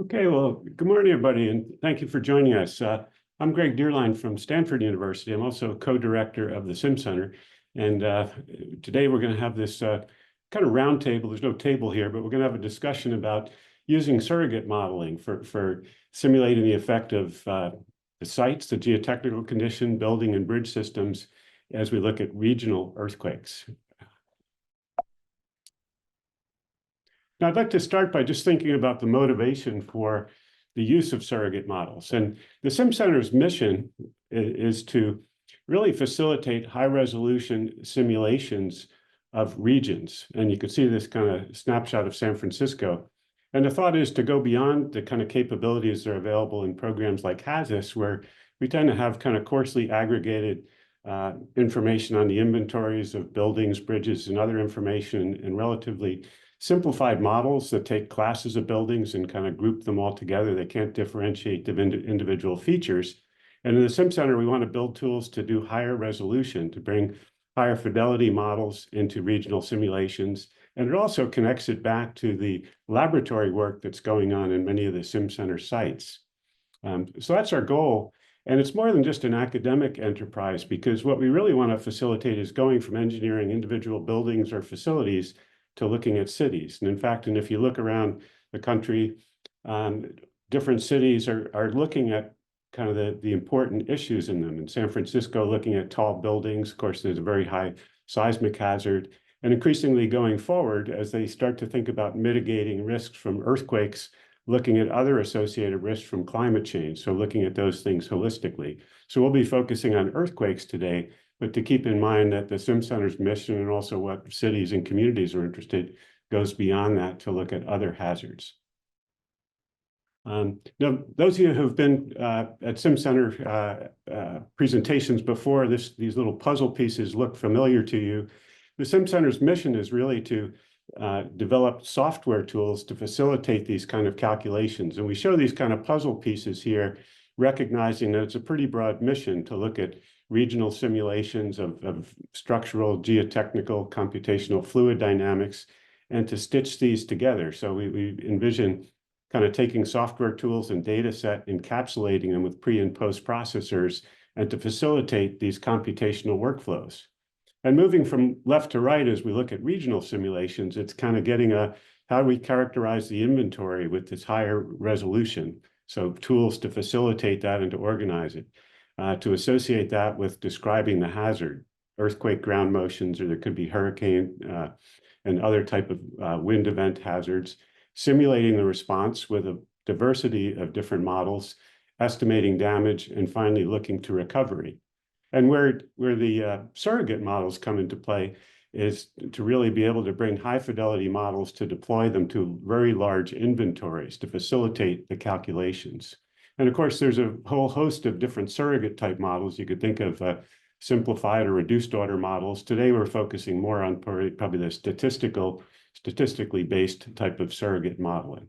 Okay, well, good morning, everybody, and thank you for joining us. I'm Greg Deierlein from Stanford University. I'm also co-director of the SimCenter, and today we're going to have this kind of roundtable. There's no table here, but we're going to have a discussion about using surrogate modeling for simulating the effect of the sites, the geotechnical condition, building and bridge systems as we look at regional earthquakes. Now, I'd like to start by just thinking about the motivation for the use of surrogate models. And the SimCenter's mission is to really facilitate high-resolution simulations of regions. And you can see this kind of snapshot of San Francisco. And the thought is to go beyond the kind of capabilities that are available in programs like HAZUS, where we tend to have kind of coarsely aggregated information on the inventories of buildings, bridges, and other information in relatively simplified models that take classes of buildings and kind of group them all together. They can't differentiate the individual features. And in the SimCenter, we want to build tools to do higher resolution, to bring higher fidelity models into regional simulations. And it also connects it back to the laboratory work that's going on in many of the SimCenter sites. So that's our goal. And it's more than just an academic enterprise, because what we really want to facilitate is going from engineering individual buildings or facilities to looking at cities. And in fact, if you look around the country, different cities are looking at kind of the important issues in them. In San Francisco, looking at tall buildings, of course, there's a very high seismic hazard. And increasingly going forward, as they start to think about mitigating risks from earthquakes, looking at other associated risks from climate change. So looking at those things holistically. So we'll be focusing on earthquakes today, but to keep in mind that the SimCenter's mission and also what cities and communities are interested goes beyond that to look at other hazards. Now, those of you who've been at SimCenter presentations before, these little puzzle pieces look familiar to you. The SimCenter's mission is really to develop software tools to facilitate these kind of calculations. And we show these kind of puzzle pieces here, recognizing that it's a pretty broad mission to look at regional simulations of structural, geotechnical, computational fluid dynamics, and to stitch these together. So we envision kind of taking software tools and data set, encapsulating them with pre and post processors, and to facilitate these computational workflows. And moving from left to right, as we look at regional simulations, it's kind of getting how do we characterize the inventory with this higher resolution? So tools to facilitate that and to organize it. To associate that with describing the hazard, earthquake ground motions, or there could be hurricane and other type of wind event hazards, simulating the response with a diversity of different models, estimating damage, and finally looking to recovery. And where the surrogate models come into play is to really be able to bring high fidelity models to deploy them to very large inventories to facilitate the calculations. And of course, there's a whole host of different surrogate type models. You could think of simplified or reduced order models. Today, we're focusing more on probably the statistically based type of surrogate modeling.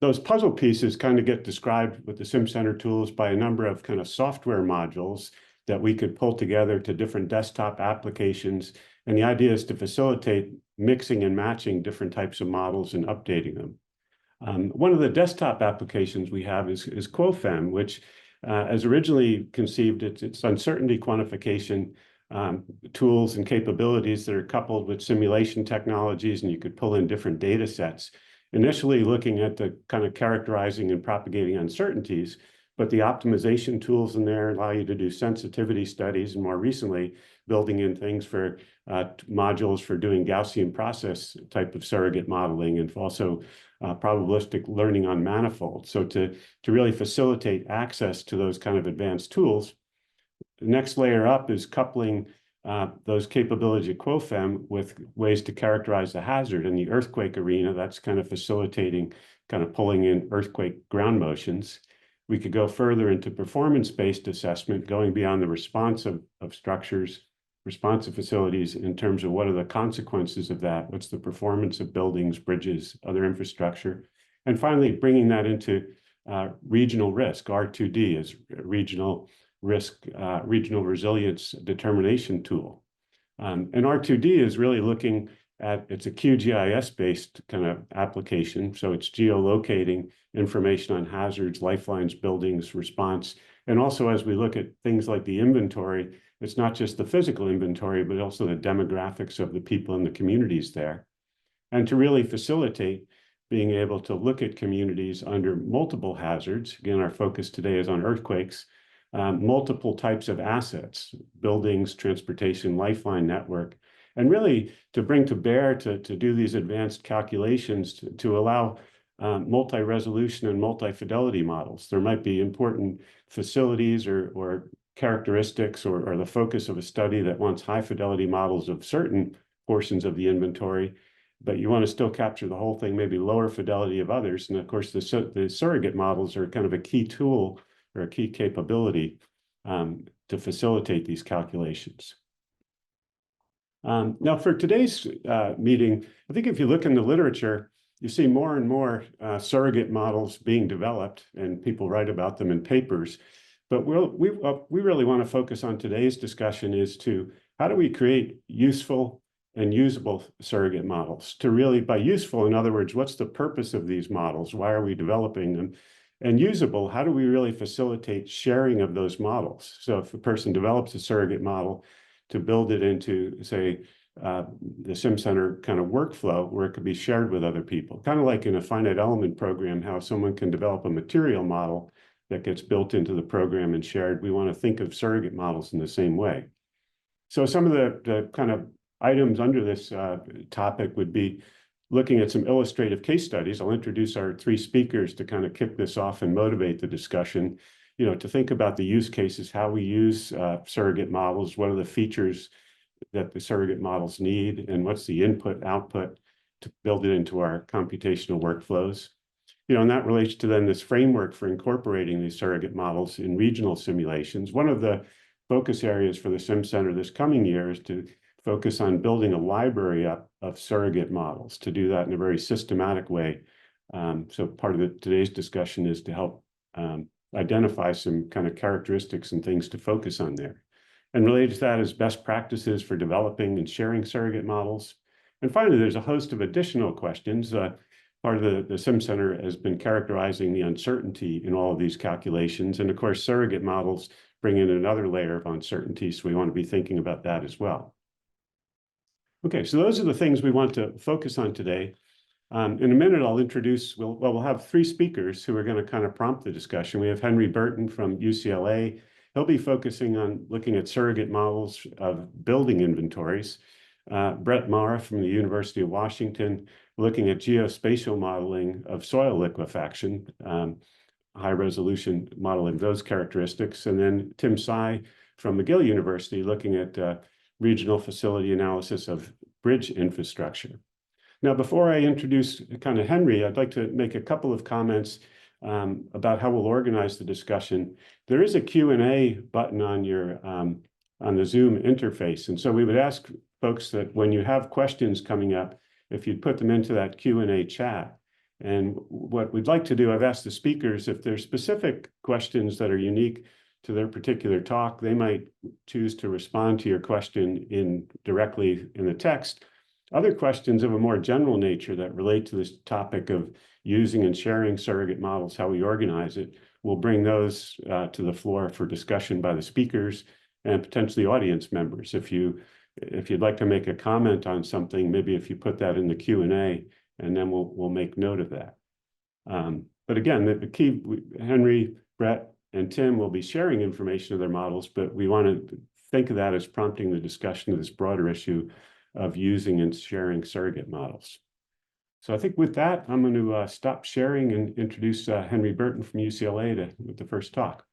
Those puzzle pieces kind of get described with the SimCenter tools by a number of kind of software modules that we could pull together to different desktop applications. And the idea is to facilitate mixing and matching different types of models and updating them. One of the desktop applications we have is QuoFem, which as originally conceived, it's uncertainty quantification tools and capabilities that are coupled with simulation technologies, and you could pull in different data sets. Initially looking at the kind of characterizing and propagating uncertainties, but the optimization tools in there allow you to do sensitivity studies, and more recently, building in things for modules for doing Gaussian process type of surrogate modeling, and also probabilistic learning on manifolds. So to really facilitate access to those kind of advanced tools, the next layer up is coupling those capabilities of QuoFem with ways to characterize the hazard. In the earthquake arena, that's kind of facilitating, kind of pulling in earthquake ground motions. We could go further into performance-based assessment, going beyond the response of structures, responsive facilities in terms of what are the consequences of that, what's the performance of buildings, bridges, other infrastructure, and finally bringing that into regional risk. R2D is regional risk, regional resilience determination tool. And R2D is really looking it's a QGIS-based kind of application. So it's geolocating information on hazards, lifelines, buildings, response. And also, as we look at things like the inventory, it's not just the physical inventory, but also the demographics of the people in the communities there. And to really facilitate being able to look at communities under multiple hazards. Again, our focus today is on earthquakes, multiple types of assets, buildings, transportation, lifeline network, and really to bring to bear to do these advanced calculations to allow multi-resolution and multi-fidelity models. There might be important facilities or characteristics or the focus of a study that wants high fidelity models of certain portions of the inventory, but you want to still capture the whole thing, maybe lower fidelity of others. And of course, the surrogate models are kind of a key tool or a key capability to facilitate these calculations. Now, for today's meeting, I think if you look in the literature, you see more and more surrogate models being developed, and people write about them in papers. But we really want to focus on today's discussion is to how do we create useful and usable surrogate models? To really, by useful, in other words, what's the purpose of these models? Why are we developing them? And usable, how do we really facilitate sharing of those models? So if a person develops a surrogate model, to build it into, say, the SimCenter kind of workflow where it could be shared with other people. Kind of like in a finite element program, how someone can develop a material model that gets built into the program and shared. We want to think of surrogate models in the same way. So some of the kind of items under this topic would be looking at some illustrative case studies. I'll introduce our three speakers to kind of kick this off and motivate the discussion. You know, to think about the use cases, how we use surrogate models, what are the features that the surrogate models need, and what's the input output to build it into our computational workflows. You know, and that relates to then this framework for incorporating these surrogate models in regional simulations. One of the focus areas for the SimCenter this coming year is to focus on building a library up of surrogate models, to do that in a very systematic way. So part of today's discussion is to help identify some kind of characteristics and things to focus on there. And related to that is best practices for developing and sharing surrogate models. And finally, there's a host of additional questions. Part of the SimCenter has been characterizing the uncertainty in all of these calculations. And of course, surrogate models bring in another layer of uncertainty, so we want to be thinking about that as well. Okay, so those are the things we want to focus on today. In a minute, I'll introduce, we'll have three speakers who are going to kind of prompt the discussion. We have Henry Burton from UCLA. He'll be focusing on looking at surrogate models of building inventories. Brett Mara from the University of Washington, looking at geospatial modeling of soil liquefaction, high resolution modeling those characteristics. And then Tim Tsai from McGill University, looking at regional facility analysis of bridge infrastructure. Now, before I introduce kind of Henry, I'd like to make a couple of comments about how we'll organize the discussion. There is a Q&A button on your on the Zoom interface, and so we would ask folks that when you have questions coming up, if you'd put them into that Q&A chat. And what we'd like to do, I've asked the speakers if there's specific questions that are unique to their particular talk, they might choose to respond to your question directly in the text. Other questions of a more general nature that relate to this topic of using and sharing surrogate models, how we organize it, we'll bring those to the floor for discussion by the speakers and potentially audience members. If you'd like to make a comment on something, maybe if you put that in the Q&A, and then we'll make note of that. But again, the key, Henry, Brett, and Tim will be sharing information of their models, but we want to think of that as prompting the discussion of this broader issue of using and sharing surrogate models. So I think with that, I'm going to stop sharing and introduce Henry Burton from UCLA with the first talk.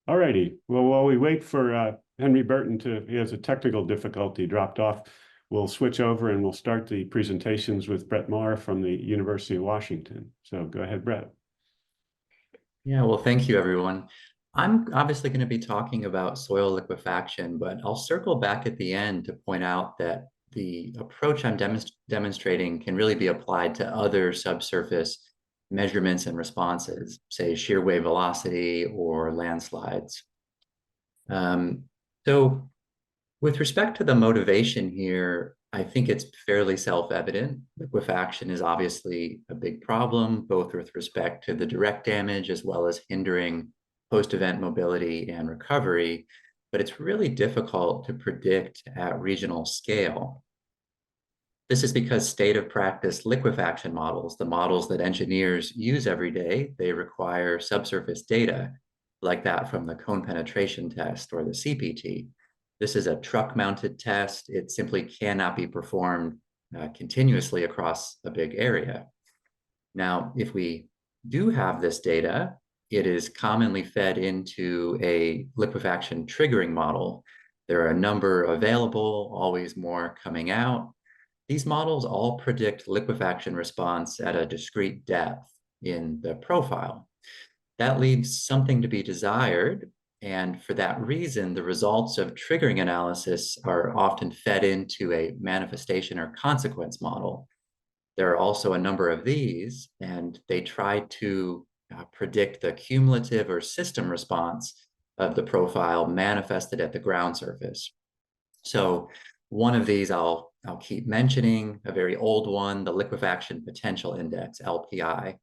All righty. Well, while we wait for Henry Burton he has a technical difficulty, dropped off, we'll switch over and we'll start the presentations with Brett Marr from the University of Washington. So go ahead, Brett. Yeah, well, thank you, everyone. I'm obviously going to be talking about soil liquefaction, but I'll circle back at the end to point out that the approach I'm demonstrating can really be applied to other subsurface measurements and responses, say shear wave velocity or landslides. So with respect to the motivation here, I think it's fairly self-evident. Liquefaction is obviously a big problem, both with respect to the direct damage as well as hindering post-event mobility and recovery, but it's really difficult to predict at regional scale. This is because state of practice liquefaction models, the models that engineers use every day, they require subsurface data like that from the cone penetration test or the CPT. This is a truck-mounted test. It simply cannot be performed continuously across a big area. Now, if we do have this data, it is commonly fed into a liquefaction triggering model. There are a number available, always more coming out. These models all predict liquefaction response at a discrete depth in the profile. That leaves something to be desired, and for that reason, the results of triggering analysis are often fed into a manifestation or consequence model. There are also a number of these, and they try to predict the cumulative or system response of the profile manifested at the ground surface. So one of these I'll keep mentioning, a very old one, the liquefaction potential index, LPI.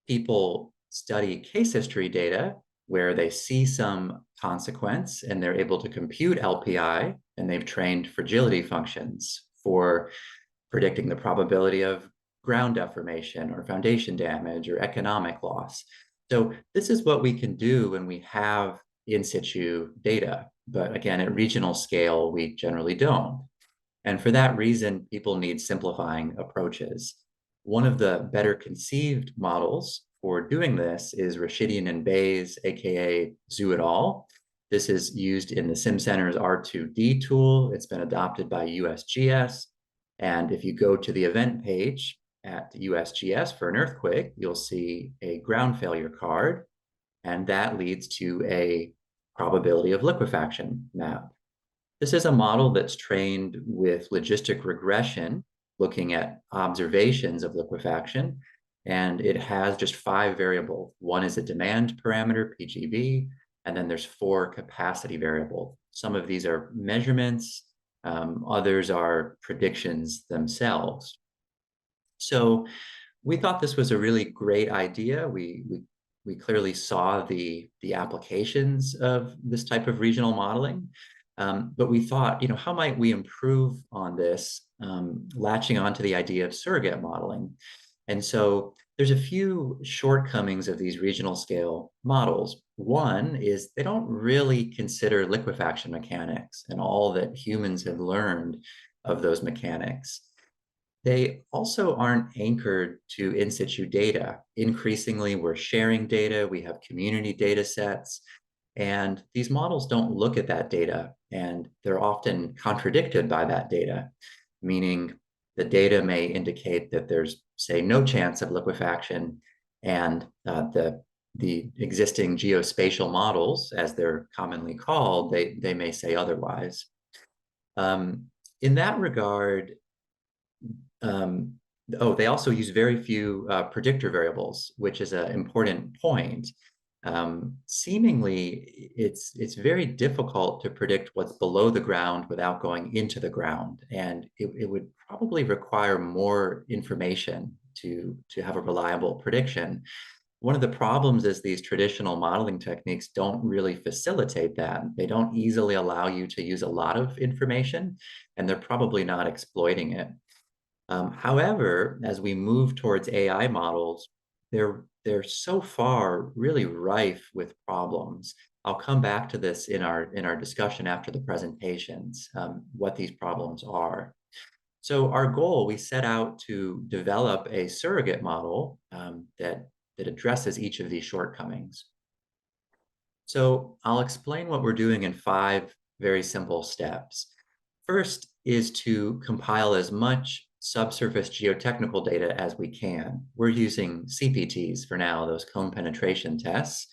People study case history data where they see some consequence and they're able to compute LPI, and they've trained fragility functions for predicting the probability of ground deformation or foundation damage or economic loss. So this is what we can do when we have in situ data. But again, at regional scale, we generally don't. And for that reason, people need simplifying approaches. One of the better conceived models for doing this is Rashidian and Bayes, aka Zhu et al. This is used in the SimCenter's R2D tool. It's been adopted by USGS. And if you go to the event page at USGS for an earthquake, you'll see a ground failure card, and that leads to a probability of liquefaction map. This is a model that's trained with logistic regression, looking at observations of liquefaction, and it has just 5 variables. One is a demand parameter, PGV, and then there's 4 capacity variables. Some of these are measurements, others are predictions themselves. So we thought this was a really great idea. We clearly saw the applications of this type of regional modeling, but we thought, how might we improve on this, latching onto the idea of surrogate modeling. And so there's a few shortcomings of these regional scale models. One is they don't really consider liquefaction mechanics and all that humans have learned of those mechanics. They also aren't anchored to in situ data. Increasingly, we're sharing data, we have community data sets, and these models don't look at that data, and they're often contradicted by that data, meaning the data may indicate that there's, say, no chance of liquefaction, and the existing geospatial models, as they're commonly called, they may say otherwise. In that regard, they also use very few predictor variables, which is an important point. Seemingly, it's very difficult to predict what's below the ground without going into the ground, and it would probably require more information to have a reliable prediction. One of the problems is these traditional modeling techniques don't really facilitate that. They don't easily allow you to use a lot of information, and they're probably not exploiting it. However, as we move towards AI models, they're so far really rife with problems. I'll come back to this in our discussion after the presentations, what these problems are. So our goal, we set out to develop a surrogate model that addresses each of these shortcomings. So I'll explain what we're doing in 5 very simple steps. First is to compile as much subsurface geotechnical data as we can. We're using CPTs for now, those cone penetration tests.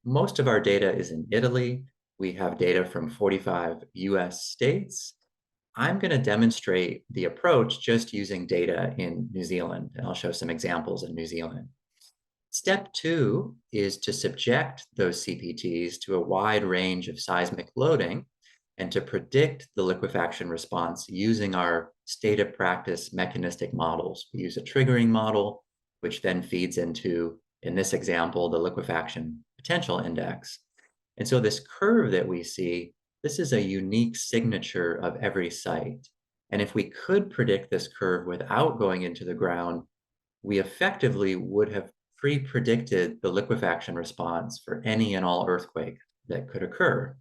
Most of our data is in Italy. We have data from 45 US states. I'm going to demonstrate the approach just using data in New Zealand, and I'll show some examples in New Zealand. Step 2 is to subject those CPTs to a wide range of seismic loading and to predict the liquefaction response using our state of practice mechanistic models. We use a triggering model, which then feeds into, in this example, the liquefaction potential index. And so this curve that we see, this is a unique signature of every site. And if we could predict this curve without going into the ground, we effectively would have pre-predicted the liquefaction response for any and all earthquake that could occur.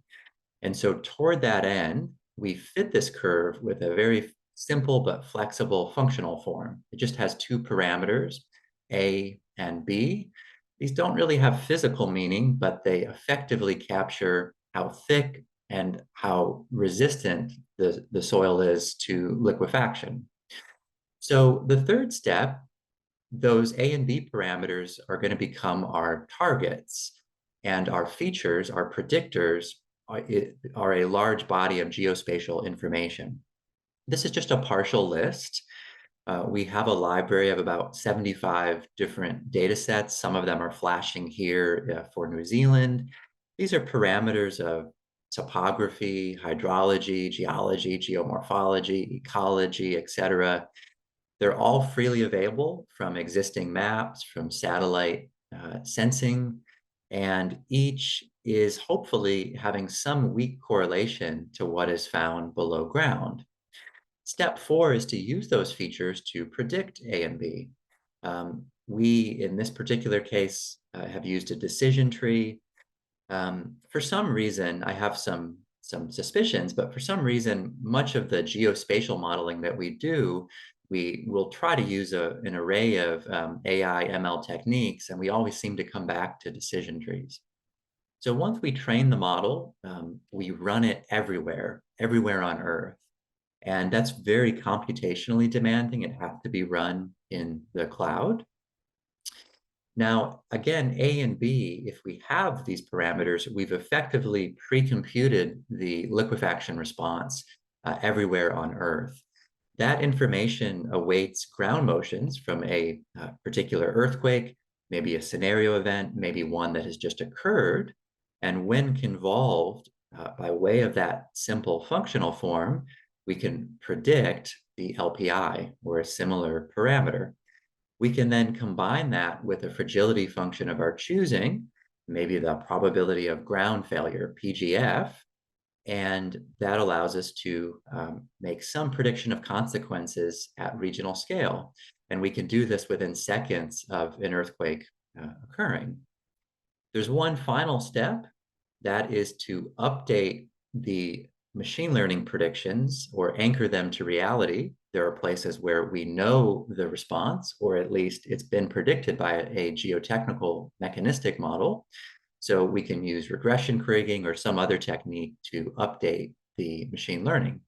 And so toward that end, we fit this curve with a very simple but flexible functional form. It just has two parameters, A and B. These don't really have physical meaning, but they effectively capture how thick and how resistant the soil is to liquefaction. So the third step, those A and B parameters are going to become our targets, and our features, our predictors, are a large body of geospatial information. This is just a partial list. We have a library of about 75 different data sets. Some of them are flashing here for New Zealand. These are parameters of topography, hydrology, geology, geomorphology, ecology, etc. They're all freely available from existing maps, from satellite sensing, and each is hopefully having some weak correlation to what is found below ground. Step 4 is to use those features to predict A and B. We, in this particular case, have used a decision tree. For some reason, I have some suspicions, but for some reason, much of the geospatial modeling that we do, we will try to use an array of AI ML techniques, and we always seem to come back to decision trees. So once we train the model, we run it everywhere on Earth. And that's very computationally demanding. It has to be run in the cloud. Now, again, A and B, if we have these parameters, we've effectively pre-computed the liquefaction response everywhere on Earth. That information awaits ground motions from a particular earthquake, maybe a scenario event, maybe one that has just occurred. And when convolved by way of that simple functional form, we can predict the LPI or a similar parameter. We can then combine that with a fragility function of our choosing, maybe the probability of ground failure, PGF, and that allows us to make some prediction of consequences at regional scale. And we can do this within seconds of an earthquake occurring. There's one final step, that is to update the machine learning predictions or anchor them to reality. There are places where we know the response, or at least it's been predicted by a geotechnical mechanistic model. So we can use regression kriging or some other technique to update the machine learning.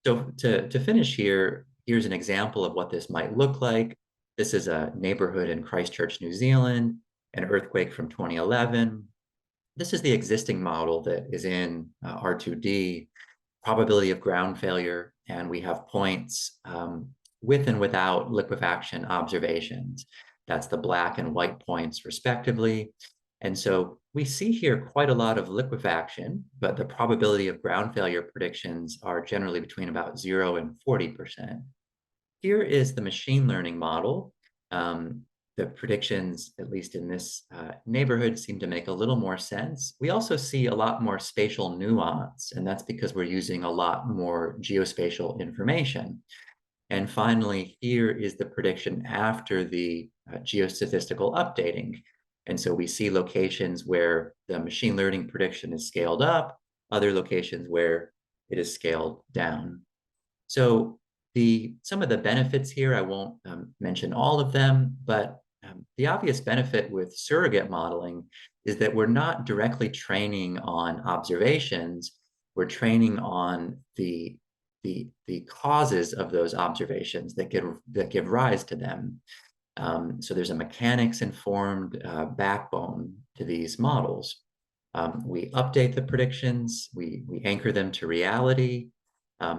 So to finish here, here's an example of what this might look like. This is a neighborhood in Christchurch, New Zealand, an earthquake from 2011. This is the existing model that is in R2D, probability of ground failure, and we have points with and without liquefaction observations. That's the black and white points respectively. And so we see here quite a lot of liquefaction, but the probability of ground failure predictions are generally between about 0 and 40%. Here is the machine learning model. The predictions, at least in this neighborhood, seem to make a little more sense. We also see a lot more spatial nuance, and that's because we're using a lot more geospatial information. And finally, here is the prediction after the geostatistical updating. And so we see locations where the machine learning prediction is scaled up, other locations where it is scaled down. So some of the benefits here, I won't mention all of them, but the obvious benefit with surrogate modeling is that we're not directly training on observations, we're training on the causes of those observations that give rise to them. So there's a mechanics-informed backbone to these models. We update the predictions, we anchor them to reality.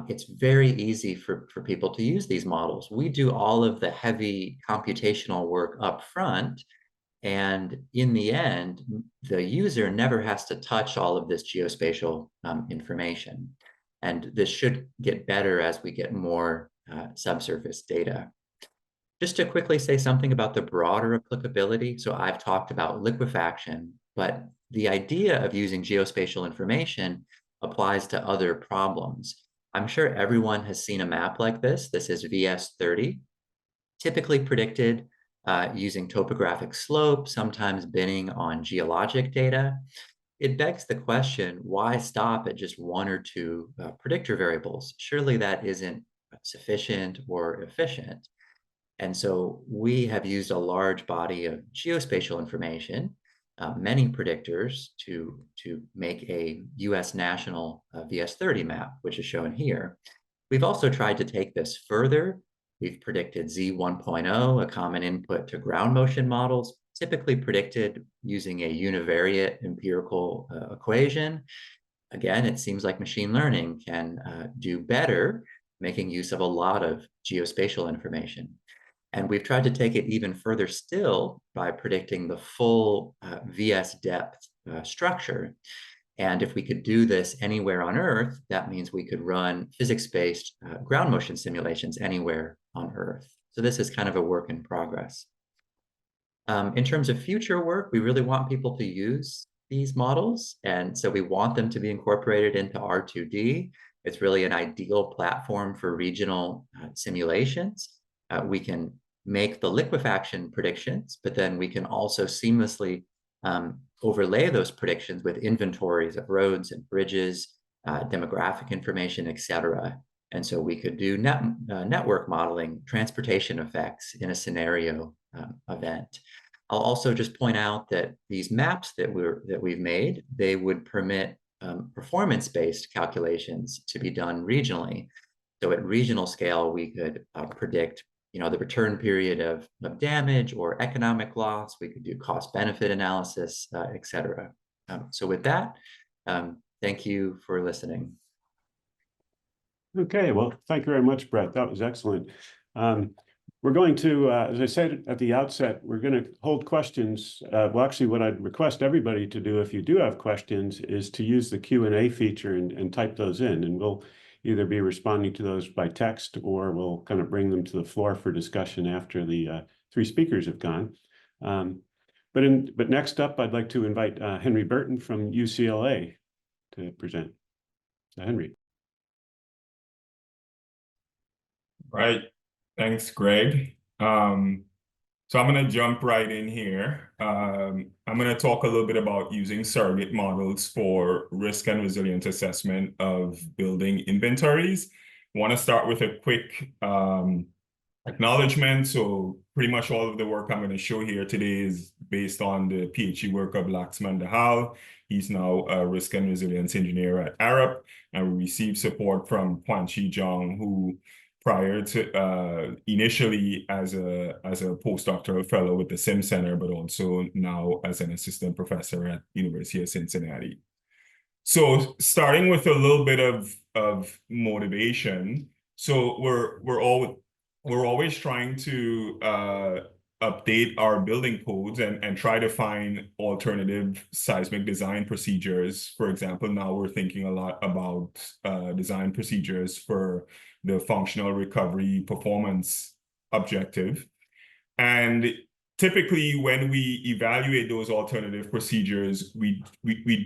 It's very easy for people to use these models. We do all of the heavy computational work up front, and in the end, the user never has to touch all of this geospatial information. And this should get better as we get more subsurface data. Just to quickly say something about the broader applicability. So I've talked about liquefaction, but the idea of using geospatial information applies to other problems. I'm sure everyone has seen a map like this. This is VS30, typically predicted using topographic slope, sometimes binning on geologic data. It begs the question, why stop at just one or two predictor variables? Surely that isn't sufficient or efficient. And so we have used a large body of geospatial information, many predictors to make a US national VS30 map, which is shown here. We've also tried to take this further. We've predicted Z 1.0, a common input to ground motion models, typically predicted using a univariate empirical equation. Again, it seems like machine learning can do better, making use of a lot of geospatial information. And we've tried to take it even further still by predicting the full VS depth structure. And if we could do this anywhere on Earth, that means we could run physics-based ground motion simulations anywhere on Earth. So this is kind of a work in progress. In terms of future work, we really want people to use these models. And so we want them to be incorporated into R2D. It's really an ideal platform for regional simulations. We can make the liquefaction predictions, but then we can also seamlessly overlay those predictions with inventories of roads and bridges, demographic information, et cetera. And so we could do network modeling, transportation effects in a scenario event. I'll also just point out that these maps that we've made, they would permit performance-based calculations to be done regionally. So at regional scale, we could predict, the return period of damage or economic loss. We could do cost-benefit analysis, et cetera. So with that, thank you for listening. Okay, well, thank you very much, Brett. That was excellent. We're going to, as I said at the outset, we're going to hold questions. Well, actually, what I'd request everybody to do, if you do have questions, is to use the Q&A feature and type those in, and we'll either be responding to those by text or we'll kind of bring them to the floor for discussion after the three speakers have gone. But next up, I'd like to invite Henry Burton from UCLA to present. So Henry. Right. Thanks, Greg. So I'm going to jump right in here. I'm going to talk a little bit about using surrogate models for risk and resilience assessment of building inventories. I want to start with a quick acknowledgement. So pretty much all of the work I'm going to show here today is based on the PhD work of Laxman Dahal. He's now a risk and resilience engineer at Arup, and we received support from Quanchi Zhang, who prior to initially as a postdoctoral fellow with the SimCenter, but also now as an assistant professor at University of Cincinnati. So starting with a little bit of motivation. So we're always trying to update our building codes and try to find alternative seismic design procedures. For example, now we're thinking a lot about design procedures for the functional recovery performance objective. And typically when we evaluate those alternative procedures, we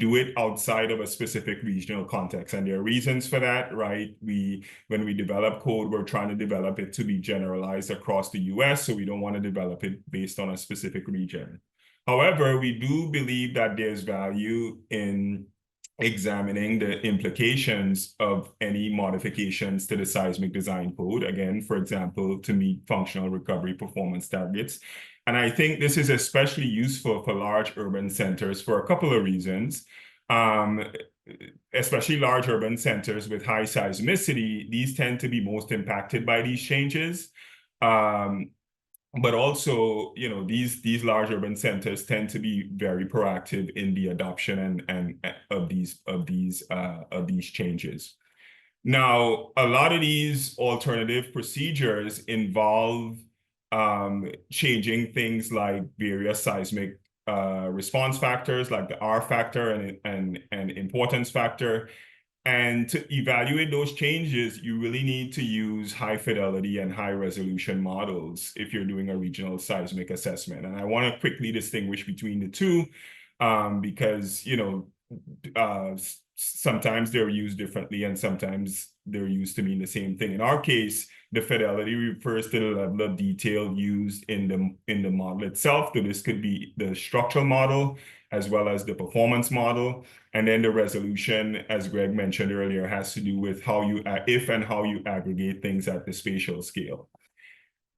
do it outside of a specific regional context. And there are reasons for that, right? When we develop code, we're trying to develop it to be generalized across the US, so we don't want to develop it based on a specific region. However, we do believe that there's value in examining the implications of any modifications to the seismic design code, again, for example, to meet functional recovery performance targets. And I think this is especially useful for large urban centers for a couple of reasons. Especially large urban centers with high seismicity, these tend to be most impacted by these changes. But also, these large urban centers tend to be very proactive in the adoption and of these changes. Now, a lot of these alternative procedures involve changing things like various seismic response factors, like the R factor and importance factor. And to evaluate those changes, you really need to use high fidelity and high resolution models if you're doing a regional seismic assessment. And I want to quickly distinguish between the two because, sometimes they're used differently and sometimes they're used to mean the same thing. In our case, the fidelity refers to the level of detail used in the model itself. So this could be the structural model as well as the performance model. And then the resolution, as Greg mentioned earlier, has to do with if and how you aggregate things at the spatial scale.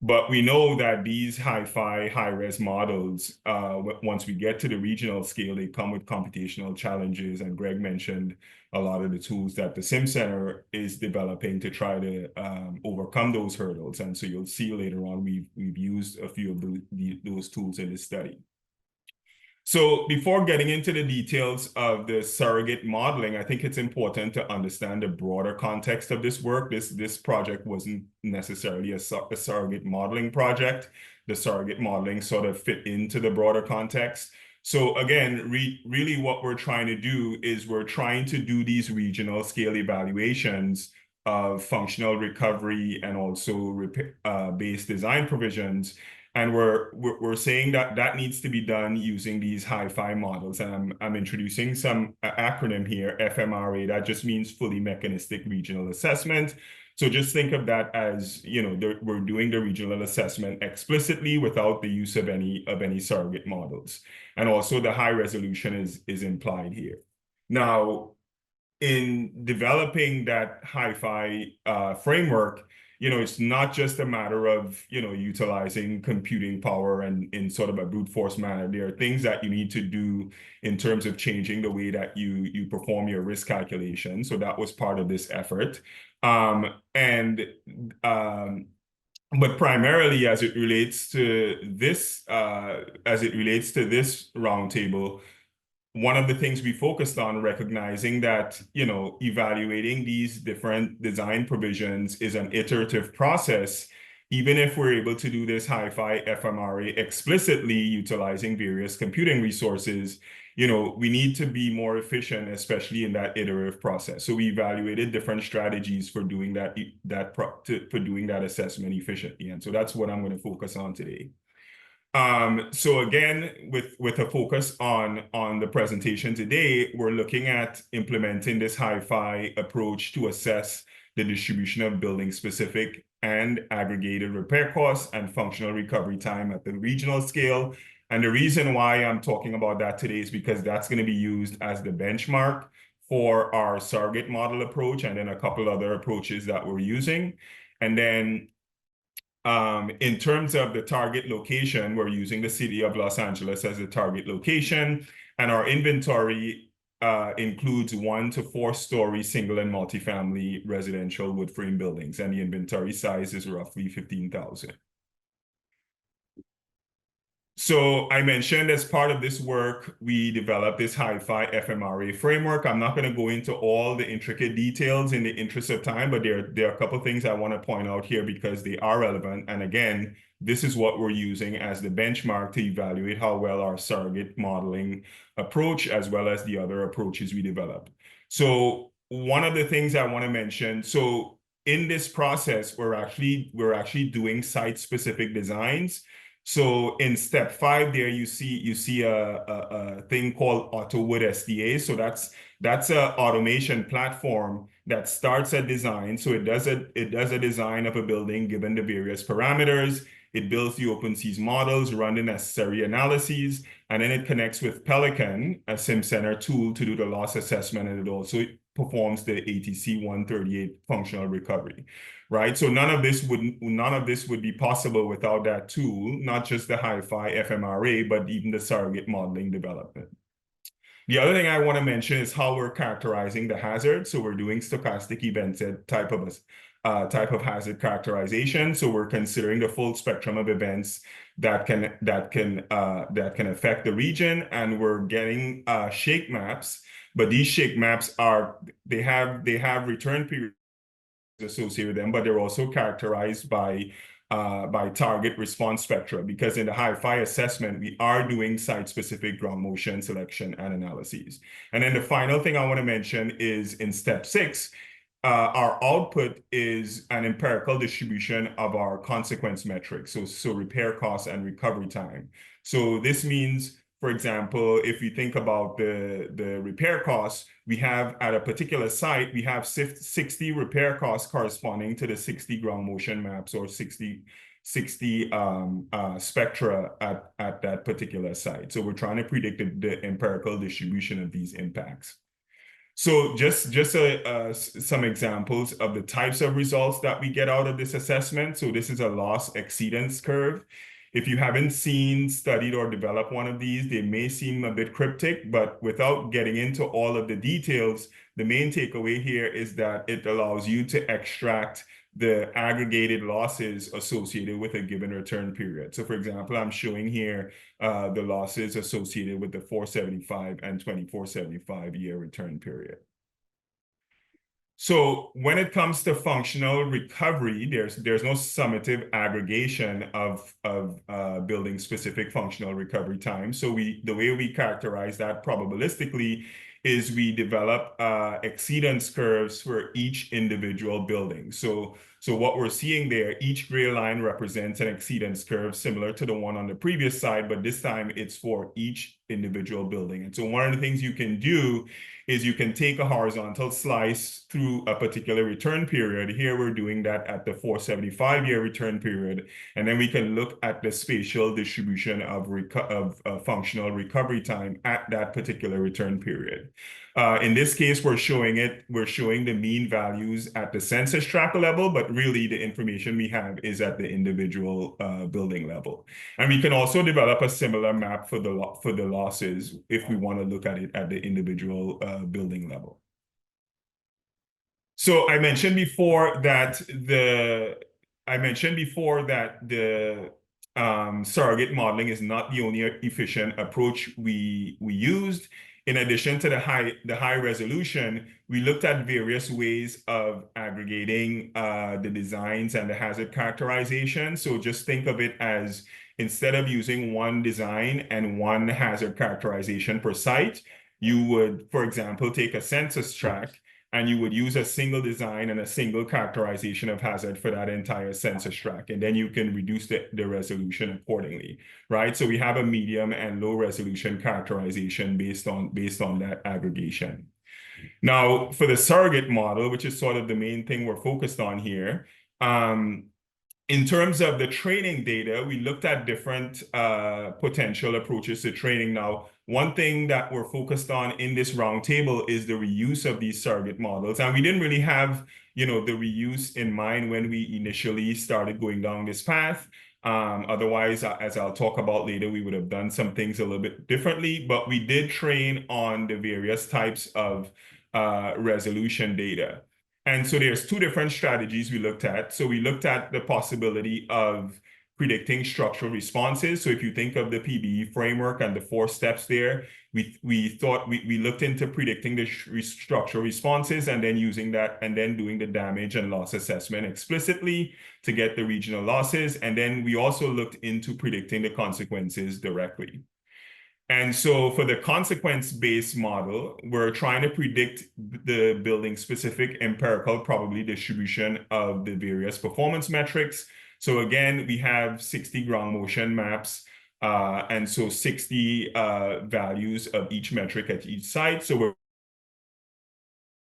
But we know that these high-fi, high-res models, once we get to the regional scale, they come with computational challenges. And Greg mentioned a lot of the tools that the SimCenter is developing to try to overcome those hurdles. And so you'll see later on, we've used a few of those tools in this study. So before getting into the details of the surrogate modeling, I think it's important to understand the broader context of this work. This project wasn't necessarily a surrogate modeling project. The surrogate modeling sort of fit into the broader context. So again, really what we're trying to do is we're trying to do these regional scale evaluations of functional recovery and also base design provisions. And we're saying that needs to be done using these high-fi models. And I'm introducing some acronym here, FMRA. That just means fully mechanistic regional assessment. So just think of that as, we're doing the regional assessment explicitly without the use of any surrogate models. And also the high resolution is implied here. Now, in developing that high-fi framework, it's not just a matter of, utilizing computing power and in sort of a brute force manner. There are things that you need to do in terms of changing the way that you perform your risk calculation. So that was part of this effort. But primarily as it relates to this roundtable, one of the things we focused on recognizing that, evaluating these different design provisions is an iterative process. Even if we're able to do this high-fi FMRA explicitly utilizing various computing resources, we need to be more efficient, especially in that iterative process. So we evaluated different strategies for doing that assessment efficiently. And so that's what I'm going to focus on today. So again, with a focus on the presentation today, we're looking at implementing this high-fi approach to assess the distribution of building-specific and aggregated repair costs and functional recovery time at the regional scale. And the reason why I'm talking about that today is because that's going to be used as the benchmark for our surrogate model approach and then a couple other approaches that we're using. And then in terms of the target location, we're using the city of Los Angeles as a target location, and our inventory includes 1 to 4 story single and multifamily residential wood frame buildings, and the inventory size is roughly 15,000. So I mentioned as part of this work, we developed this high-fi FMRA framework. I'm not going to go into all the intricate details in the interest of time, but there are a couple of things I want to point out here because they are relevant. And again, this is what we're using as the benchmark to evaluate how well our surrogate modeling approach, as well as the other approaches we developed. So one of the things I want to mention, so in this process, we're actually doing site-specific designs. So in step 5 there, you see a thing called AutoWood SDA. So that's an automation platform that starts a design. So it does a design of a building given the various parameters. It builds the OpenSeas models, run the necessary analyses, and then it connects with Pelican, a SimCenter tool, to do the loss assessment, and it also performs the ATC 138 functional recovery. Right, so none of this would be possible without that tool, not just the high-fi FMRA, but even the surrogate modeling development. The other thing I want to mention is how we're characterizing the hazard. So we're doing stochastic event set type of hazard characterization. So we're considering the full spectrum of events that can affect the region, and we're getting shake maps. But these shake maps they have return periods associated with them, but they're also characterized by by target response spectra, because in the Hi-Fi assessment, we are doing site-specific ground motion selection and analyses. And then the final thing I want to mention is in step 6, our output is an empirical distribution of our consequence metrics, so repair costs and recovery time. So this means, for example, if you think about the repair costs, we have at a particular site, we have 60 repair costs corresponding to the 60 ground motion maps or 60 spectra at that particular site. So we're trying to predict the empirical distribution of these impacts. So just some examples of the types of results that we get out of this assessment. So this is a loss exceedance curve. If you haven't seen, studied, or developed one of these, they may seem a bit cryptic, but without getting into all of the details, the main takeaway here is that it allows you to extract the aggregated losses associated with a given return period. So for example, I'm showing here the losses associated with the 475 and 2475 year return period. So when it comes to functional recovery, there's no summative aggregation of building specific functional recovery time. So the way we characterize that probabilistically is we develop exceedance curves for each individual building. So what we're seeing there, each gray line represents an exceedance curve similar to the one on the previous side, but this time it's for each individual building. And so one of the things you can do is you can take a horizontal slice through a particular return period. Here we're doing that at the 475 year return period. And then we can look at the spatial distribution of functional recovery time at that particular return period. In this case, we're showing the mean values at the census tract level, but really the information we have is at the individual building level. And we can also develop a similar map for the losses if we want to look at it at the individual building level. So I mentioned before that the surrogate modeling is not the only efficient approach we used. In addition to the high resolution, we looked at various ways of aggregating the designs and the hazard characterization. So just think of it as, instead of using one design and one hazard characterization per site, you would, for example, take a census tract and you would use a single design and a single characterization of hazard for that entire census tract. And then you can reduce the resolution accordingly, right? So we have a medium and low resolution characterization based on that aggregation. Now, for the surrogate model, which is sort of the main thing we're focused on here, in terms of the training data, we looked at different potential approaches to training. Now, one thing that we're focused on in this roundtable is the reuse of these surrogate models. And we didn't really have, the reuse in mind when we initially started going down this path. Otherwise, as I'll talk about later, we would have done some things a little bit differently, but we did train on the various types of resolution data. And so there's two different strategies we looked at. So we looked at the possibility of predicting structural responses. So if you think of the PBE framework and the 4 steps there, we thought we looked into predicting the structural responses and then using that and then doing the damage and loss assessment explicitly to get the regional losses. And then we also looked into predicting the consequences directly. And so for the consequence-based model, we're trying to predict the building-specific empirical probability distribution of the various performance metrics. So again, we have 60 ground motion maps, and so 60 values of each metric at each site. So we're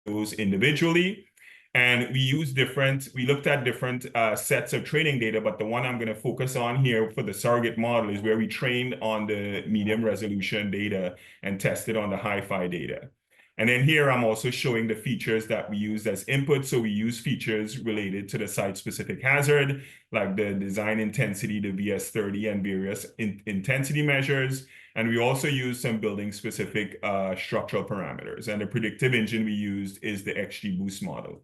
those individually. And we looked at different sets of training data, but the one I'm going to focus on here for the surrogate model is where we trained on the medium resolution data and tested on the Hi-Fi data. And then here I'm also showing the features that we used as input. So we use features related to the site-specific hazard, like the design intensity, the VS30, and various intensity measures. And we also use some building-specific structural parameters. And the predictive engine we used is the XGBoost model.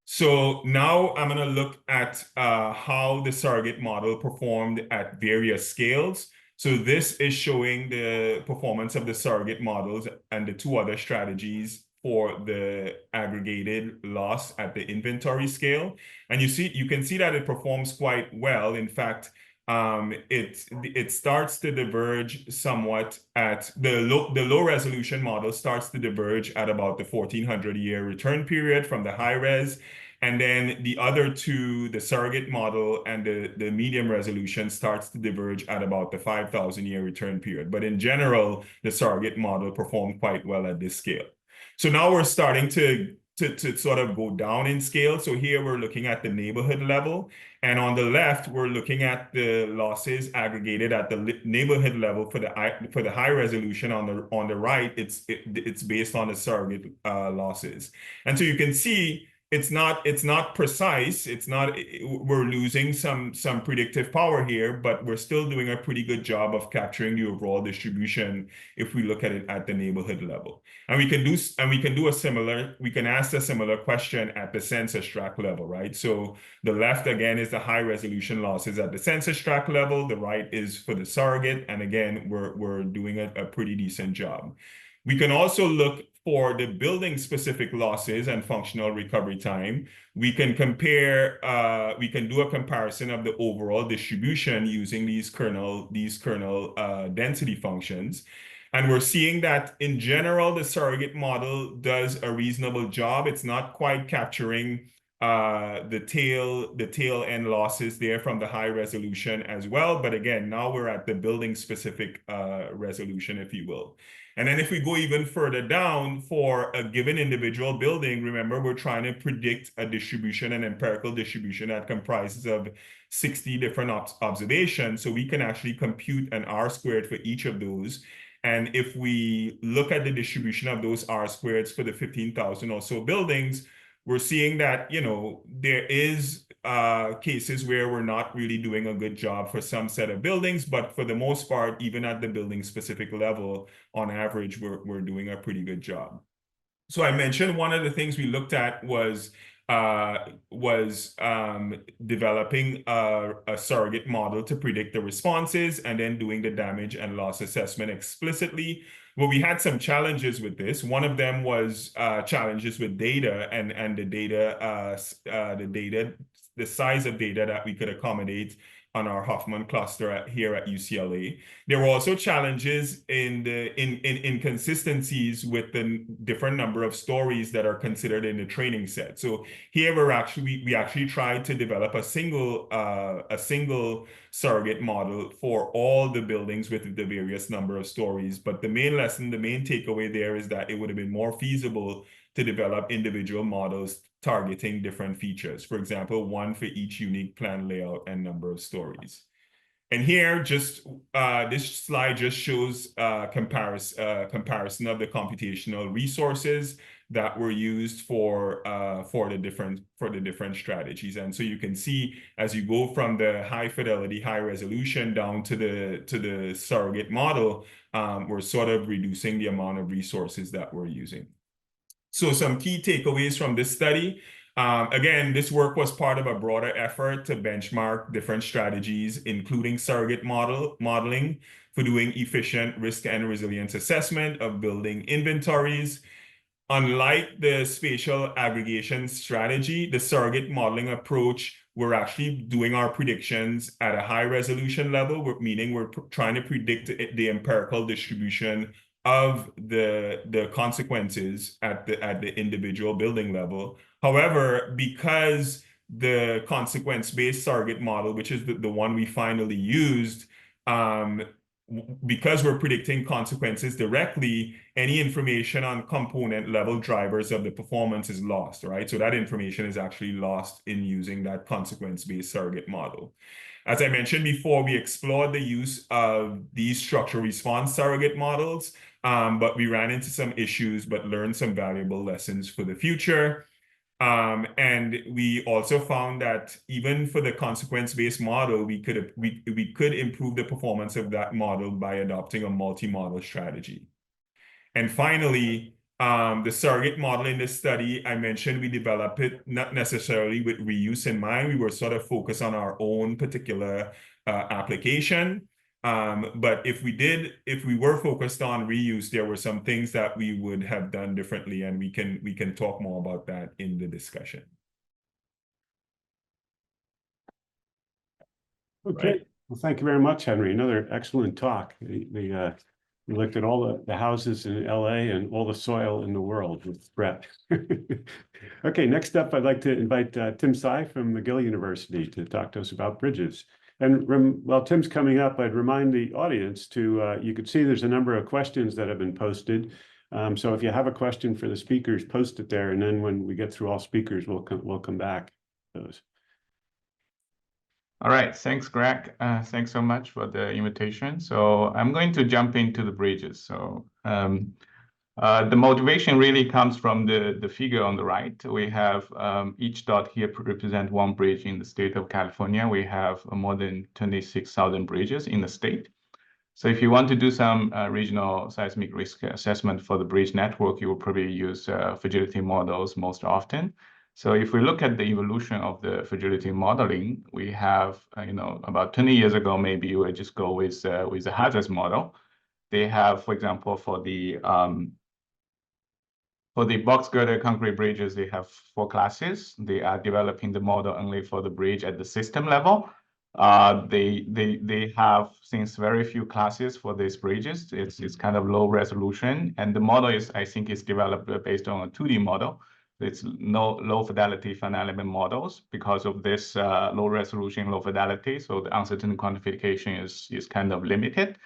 So now I'm going to look at how the surrogate model performed at various scales. So this is showing the performance of the surrogate models and the 2 other strategies for the aggregated loss at the inventory scale. And you can see that it performs quite well. In fact, it starts to diverge somewhat at the low resolution model starts to diverge at about the 1400-year return period from the high res. And then the other two, the surrogate model and the medium resolution, starts to diverge at about the 5,000-year return period. But in general, the surrogate model performed quite well at this scale. So now we're starting to sort of go down in scale. So here we're looking at the neighborhood level. And on the left, we're looking at the losses aggregated at the neighborhood level for the high resolution. On the right, it's based on the surrogate losses. And so you can see it's not precise. We're losing some predictive power here, but we're still doing a pretty good job of capturing the overall distribution if we look at it at the neighborhood level. And we can ask a similar question at the census tract level, right? So the left again is the high resolution losses at the census tract level. The right is for the surrogate, and again we're doing a pretty decent job. We can also look for the building specific losses and functional recovery time. We can compare, we can do a comparison of the overall distribution using these kernel density functions. And we're seeing that in general, the surrogate model does a reasonable job. It's not quite capturing the tail end losses there from the high resolution as well. But again, now we're at the building specific resolution, if you will. And then if we go even further down for a given individual building, remember, we're trying to predict a distribution, an empirical distribution that comprises of 60 different observations. So we can actually compute an R-squared for each of those. And if we look at the distribution of those R-squareds for the 15,000 or so buildings, we're seeing that, there is cases where we're not really doing a good job for some set of buildings, but for the most part, even at the building specific level, on average, we're doing a pretty good job. So I mentioned one of the things we looked at was developing a surrogate model to predict the responses and then doing the damage and loss assessment explicitly. Well, we had some challenges with this. One of them was challenges with data and the size of data that we could accommodate on our Huffman cluster here at UCLA. There were also challenges in the inconsistencies with the different number of stories that are considered in the training set. So here we actually tried to develop a single surrogate model for all the buildings with the various number of stories. But the main lesson, the main takeaway there is that it would have been more feasible to develop individual models targeting different features. For example, one for each unique plan layout and number of stories. And here, just this slide just shows comparison of the computational resources that were used for the different strategies. And so you can see as you go from the high fidelity, high resolution down to the surrogate model, we're sort of reducing the amount of resources that we're using. So some key takeaways from this study. Again, this work was part of a broader effort to benchmark different strategies, including surrogate modeling for doing efficient risk and resilience assessment of building inventories. Unlike the spatial aggregation strategy, the surrogate modeling approach, we're actually doing our predictions at a high resolution level, meaning we're trying to predict the empirical distribution of the consequences at the individual building level. However, because the consequence-based surrogate model, which is the one we finally used, because we're predicting consequences directly, any information on component level drivers of the performance is lost, right? So that information is actually lost in using that consequence-based surrogate model. As I mentioned before, we explored the use of these structure response surrogate models, but we ran into some issues, but learned some valuable lessons for the future. And we also found that even for the consequence-based model, we could improve the performance of that model by adopting a multi-model strategy. And finally, the surrogate model in this study, I mentioned we developed it not necessarily with reuse in mind. We were sort of focused on our own particular application. But if we were focused on reuse, there were some things that we would have done differently, and we can talk more about that in the discussion. Okay, Right. well, thank you very much, Henry. Another excellent talk. We looked at all the houses in LA and all the soil in the world with Brett. Okay, next up, I'd like to invite Tim Tsai from McGill University to talk to us about bridges. And while Tim's coming up, I'd remind the audience to, you can see there's a number of questions that have been posted. So if you have a question for the speakers, post it there. And then when we get through all speakers, we'll come back to those. All right, thanks, Greg. Thanks so much for the invitation. So I'm going to jump into the bridges. So the motivation really comes from the figure on the right. We have each dot here represent one bridge in the state of California. We have more than 26,000 bridges in the state. So if you want to do some regional seismic risk assessment for the bridge network, you will probably use fragility models most often. So if we look at the evolution of the fragility modeling, we have, about 20 years ago, maybe you would just go with a hazards model. They have, for example, for the box girder concrete bridges, they have 4 classes. They are developing the model only for the bridge at the system level. They have, since very few classes for these bridges, it's kind of low resolution, and the model I think is developed based on a 2D model. It's low fidelity finite element models because of this low resolution, low fidelity. So the uncertain quantification is kind of limited.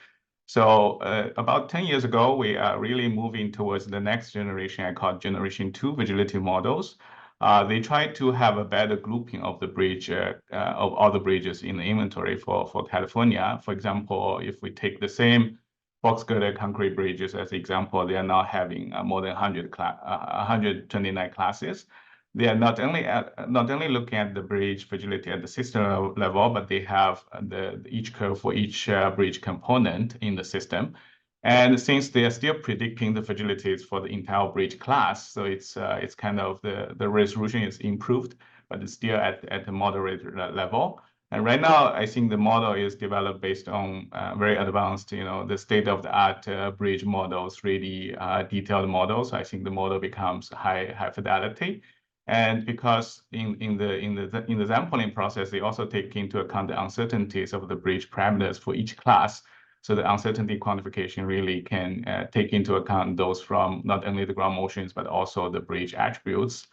So about 10 years ago, we are really moving towards the next generation. I call it generation 2 fragility models. They try to have a better grouping of the bridge, of all the bridges in the inventory for California. For example, if we take the same box girder concrete bridges as example, they are now having more than 129 classes. They are not only looking at the bridge fragility at the system level, but they have each curve for each bridge component in the system. And since they are still predicting the fragilities for the entire bridge class, so it's kind of the resolution is improved, but it's still at a moderate level. And right now, I think the model is developed based on very advanced, the state-of-the-art bridge models, 3D detailed models. I think the model becomes high fidelity. And because in the sampling process, they also take into account the uncertainties of the bridge parameters for each class. So the uncertainty quantification really can take into account those from not only the ground motions, but also the bridge attributes.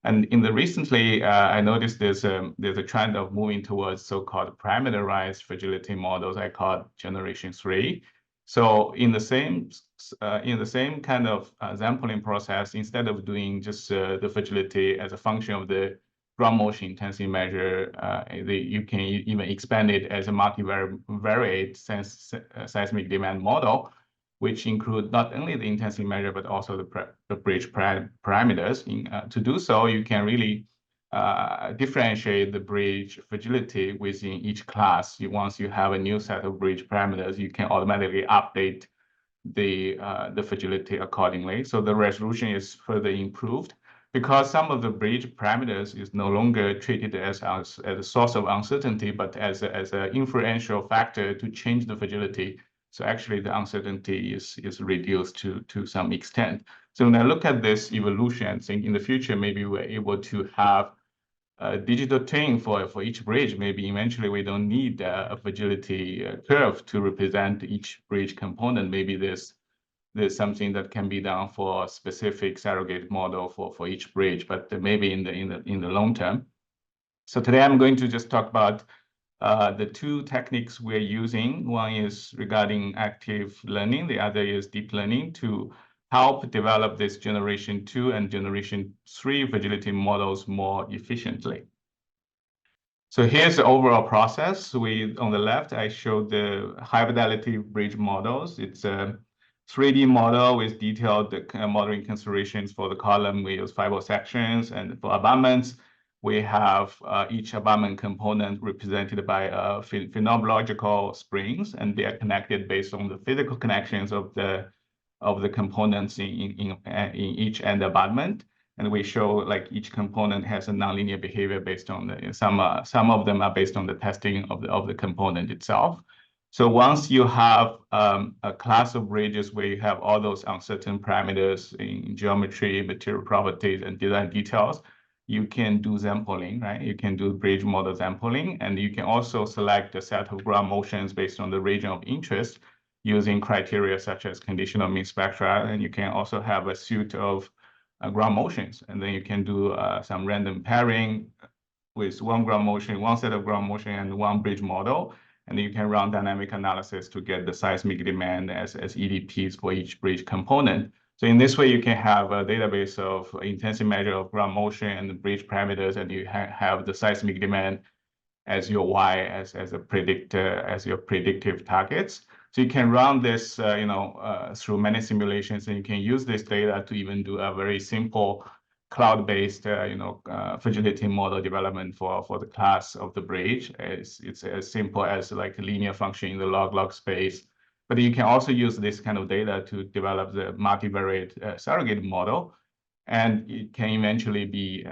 And recently, I noticed there's a trend of moving towards so-called parameterized fragility models. I call it generation 3. So in the same kind of sampling process, instead of doing just the fragility as a function of the ground motion intensity measure, you can even expand it as a multivariate seismic demand model, which include not only the intensity measure, but also the bridge parameters. To do so, you can really differentiate the bridge fragility within each class. Once you have a new set of bridge parameters, you can automatically update the fragility accordingly. So the resolution is further improved because some of the bridge parameters is no longer treated as a source of uncertainty, but as an influential factor to change the fragility. So actually the uncertainty is reduced to some extent. So when I look at this evolution, I think in the future, maybe we're able to have a digital twin for each bridge. Maybe eventually we don't need a fragility curve to represent each bridge component. Maybe there's something that can be done for a specific surrogate model for each bridge, but maybe in the long term. So today I'm going to just talk about the 2 techniques we're using. One is regarding active learning. The other is deep learning to help develop this generation 2 and generation 3 fragility models more efficiently. So here's the overall process. On the left, I showed the high fidelity bridge models. It's a 3D model with detailed modeling considerations for the column. We use fiber sections, and for abutments, we have each abutment component represented by phenomenological springs, and they are connected based on the physical connections of the components in each end abutment. And we show like each component has a nonlinear behavior based on some of them are based on the testing of the component itself. So once you have a class of bridges where you have all those uncertain parameters in geometry, material properties, and design details, you can do sampling, right? You can do bridge model sampling, and you can also select a set of ground motions based on the region of interest using criteria such as conditional mean spectra. And you can also have a suite of ground motions, and then you can do some random pairing with one ground motion, one set of ground motion, and one bridge model. And you can run dynamic analysis to get the seismic demand as EDPs for each bridge component. So in this way, you can have a database of intensive measure of ground motion and bridge parameters, and you have the seismic demand as your Y as a predictor, as your predictive targets. So you can run this, through many simulations, and you can use this data to even do a very simple cloud-based, fragility model development for the class of the bridge. It's as simple as like a linear function in the log space. But you can also use this kind of data to develop the multivariate surrogate model, and it can eventually be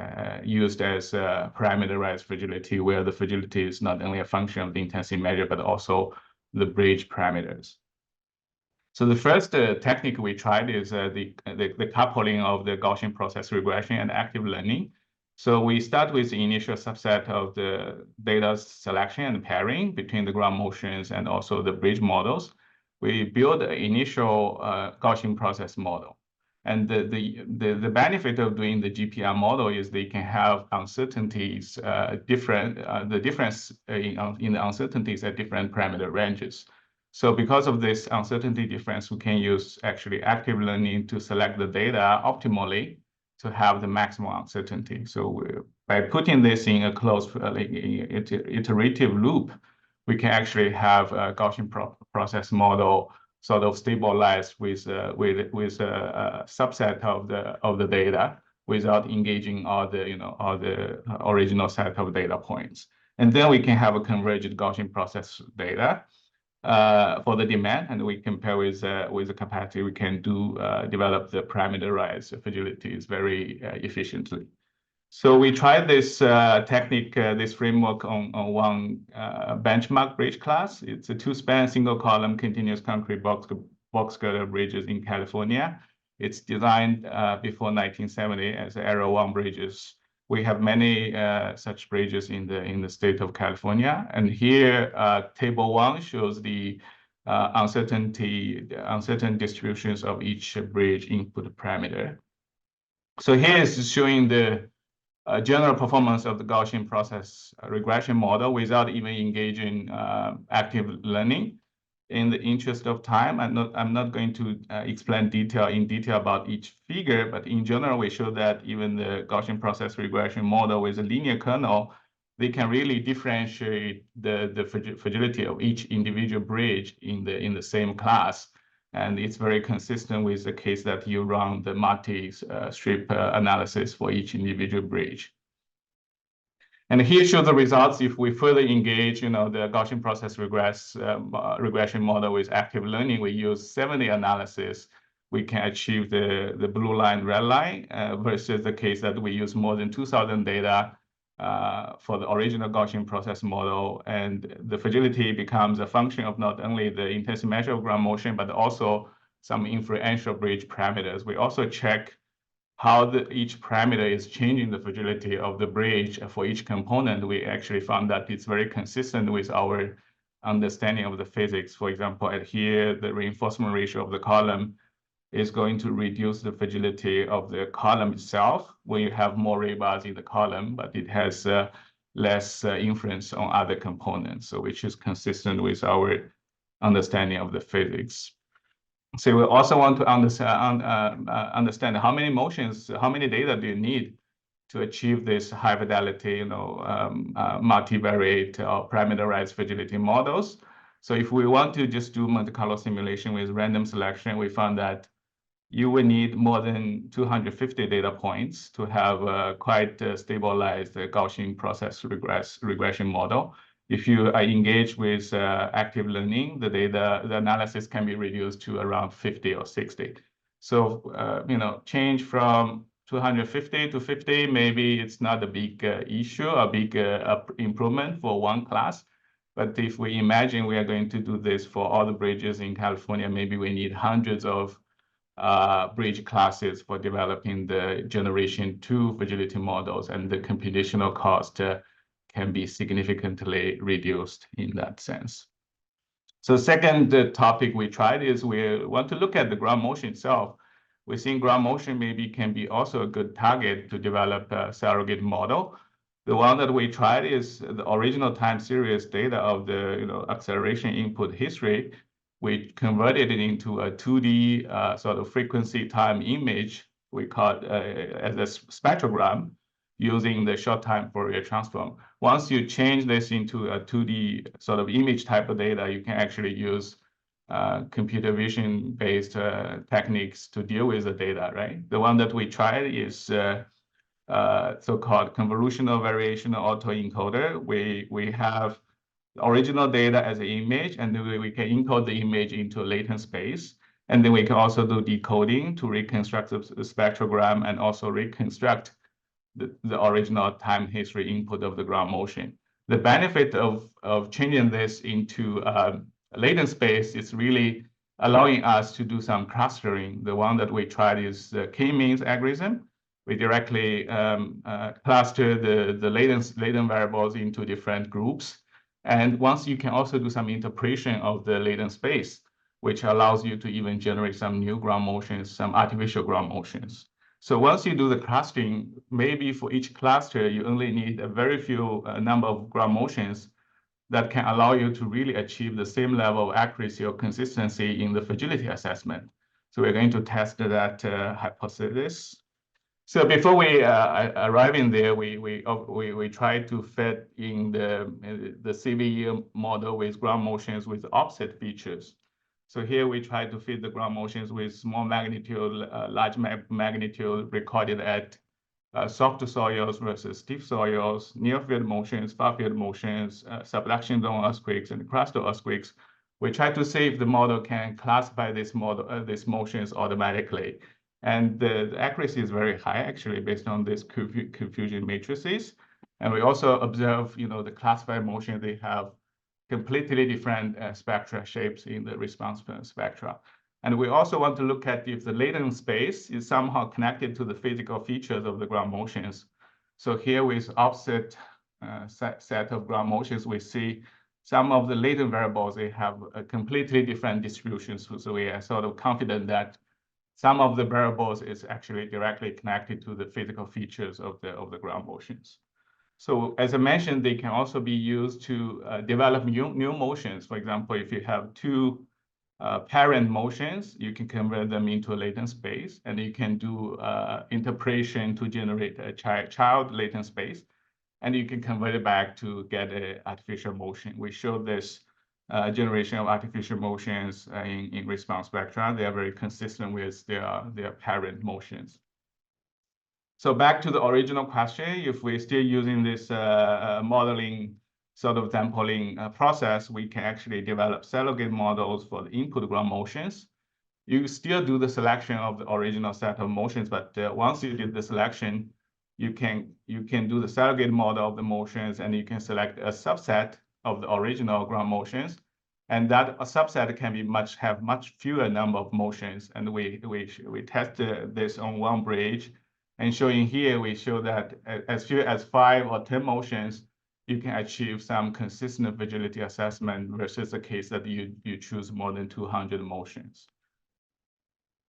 used as parameterized fragility, where the fragility is not only a function of the intensity measure, but also the bridge parameters. So the first technique we tried is the coupling of the Gaussian process regression and active learning. So we start with the initial subset of the data selection and pairing between the ground motions and also the bridge models. We build an initial Gaussian process model. And the benefit of doing the GPR model is they can have uncertainties the difference in the uncertainties at different parameter ranges. So because of this uncertainty difference, we can use actually active learning to select the data optimally to have the maximum uncertainty. So by putting this in a closed iterative loop, we can actually have a Gaussian process model sort of stabilized with a subset of the data without engaging all the original set of data points. And then we can have a converged Gaussian process data for the demand, and we compare with the capacity. We can develop the parameterized fragilities very efficiently. So we tried this technique, this framework on one benchmark bridge class. It's a two-span single-column continuous concrete box girder bridges in California. It's designed before 1970 as Arrow 1 bridges. We have many such bridges in the state of California. And here, table 1 shows the uncertain distributions of each bridge input parameter. So here is showing the general performance of the Gaussian process regression model without even engaging active learning. In the interest of time, I'm not going to explain in detail about each figure, but in general, we show that even the Gaussian process regression model with a linear kernel, they can really differentiate the fragility of each individual bridge in the same class. And it's very consistent with the case that you run the multi-strip analysis for each individual bridge. And here show the results if we further engage, the Gaussian process regression model with active learning. We use 70 analysis. We can achieve the blue line, red line, versus the case that we use more than 2,000 data for the original Gaussian process model. And the fragility becomes a function of not only the intensity measure of ground motion, but also some influential bridge parameters. We also check how each parameter is changing the fragility of the bridge for each component. We actually found that it's very consistent with our understanding of the physics. For example, here, the reinforcement ratio of the column is going to reduce the fragility of the column itself when you have more rebars in the column, but it has less influence on other components, so which is consistent with our understanding of the physics. So we also want to understand how many motions, how many data do you need to achieve this high fidelity, multivariate or parameterized fragility models. So if we want to just do Monte Carlo simulation with random selection, we found that you will need more than 250 data points to have a quite stabilized Gaussian process regression model. If you are engaged with active learning, the analysis can be reduced to around 50 or 60. So, change from 250 to 50, maybe it's not a big issue, a big improvement for one class. But if we imagine we are going to do this for all the bridges in California, maybe we need hundreds of bridge classes for developing the generation 2 fragility models, and the computational cost can be significantly reduced in that sense. So second topic we tried is we want to look at the ground motion itself. We think ground motion maybe can be also a good target to develop a surrogate model. The one that we tried is the original time series data of the acceleration input history. We converted it into a 2D sort of frequency time image. We call it as a spectrogram using the short time Fourier transform. Once you change this into a 2D sort of image type of data, you can actually use computer vision based techniques to deal with the data, right? The one that we tried is so-called convolutional variational autoencoder. We have original data as an image, and then we can encode the image into latent space. And then we can also do decoding to reconstruct the spectrogram and also reconstruct the original time history input of the ground motion. The benefit of changing this into latent space is really allowing us to do some clustering. The one that we tried is the k-means algorithm. We directly cluster the latent variables into different groups. And once you can also do some interpretation of the latent space, which allows you to even generate some new ground motions, some artificial ground motions. So once you do the clustering, maybe for each cluster, you only need a very few number of ground motions that can allow you to really achieve the same level of accuracy or consistency in the fragility assessment. So we're going to test that hypothesis. So before we arrive in there, we try to fit in the CVE model with ground motions with offset features. So here we try to fit the ground motions with small magnitude, large magnitude recorded at soft soils versus stiff soils, near field motions, far field motions, subduction zone earthquakes, and crustal earthquakes. We try to see if the model can classify these motions automatically. And the accuracy is very high, actually, based on these confusion matrices. And we also observe, the classified motion, they have completely different spectra shapes in the response spectra. And we also want to look at if the latent space is somehow connected to the physical features of the ground motions. So here with offset set of ground motions, we see some of the latent variables, they have a completely different distributions. So we are sort of confident that some of the variables is actually directly connected to the physical features of the ground motions. So as I mentioned, they can also be used to develop new motions. For example, if you have two parent motions, you can convert them into a latent space, and you can do interpolation to generate a child latent space, and you can convert it back to get an artificial motion. We showed this generation of artificial motions in response spectra. They are very consistent with their parent motions. So back to the original question, if we're still using this modeling sort of sampling process, we can actually develop surrogate models for the input ground motions. You still do the selection of the original set of motions, but once you did the selection, you can do the surrogate model of the motions, and you can select a subset of the original ground motions, and that a subset can be have much fewer number of motions. And we tested this on one bridge, and showing here, we show that as few as 5 or 10 motions, you can achieve some consistent fragility assessment versus the case that you choose more than 200 motions.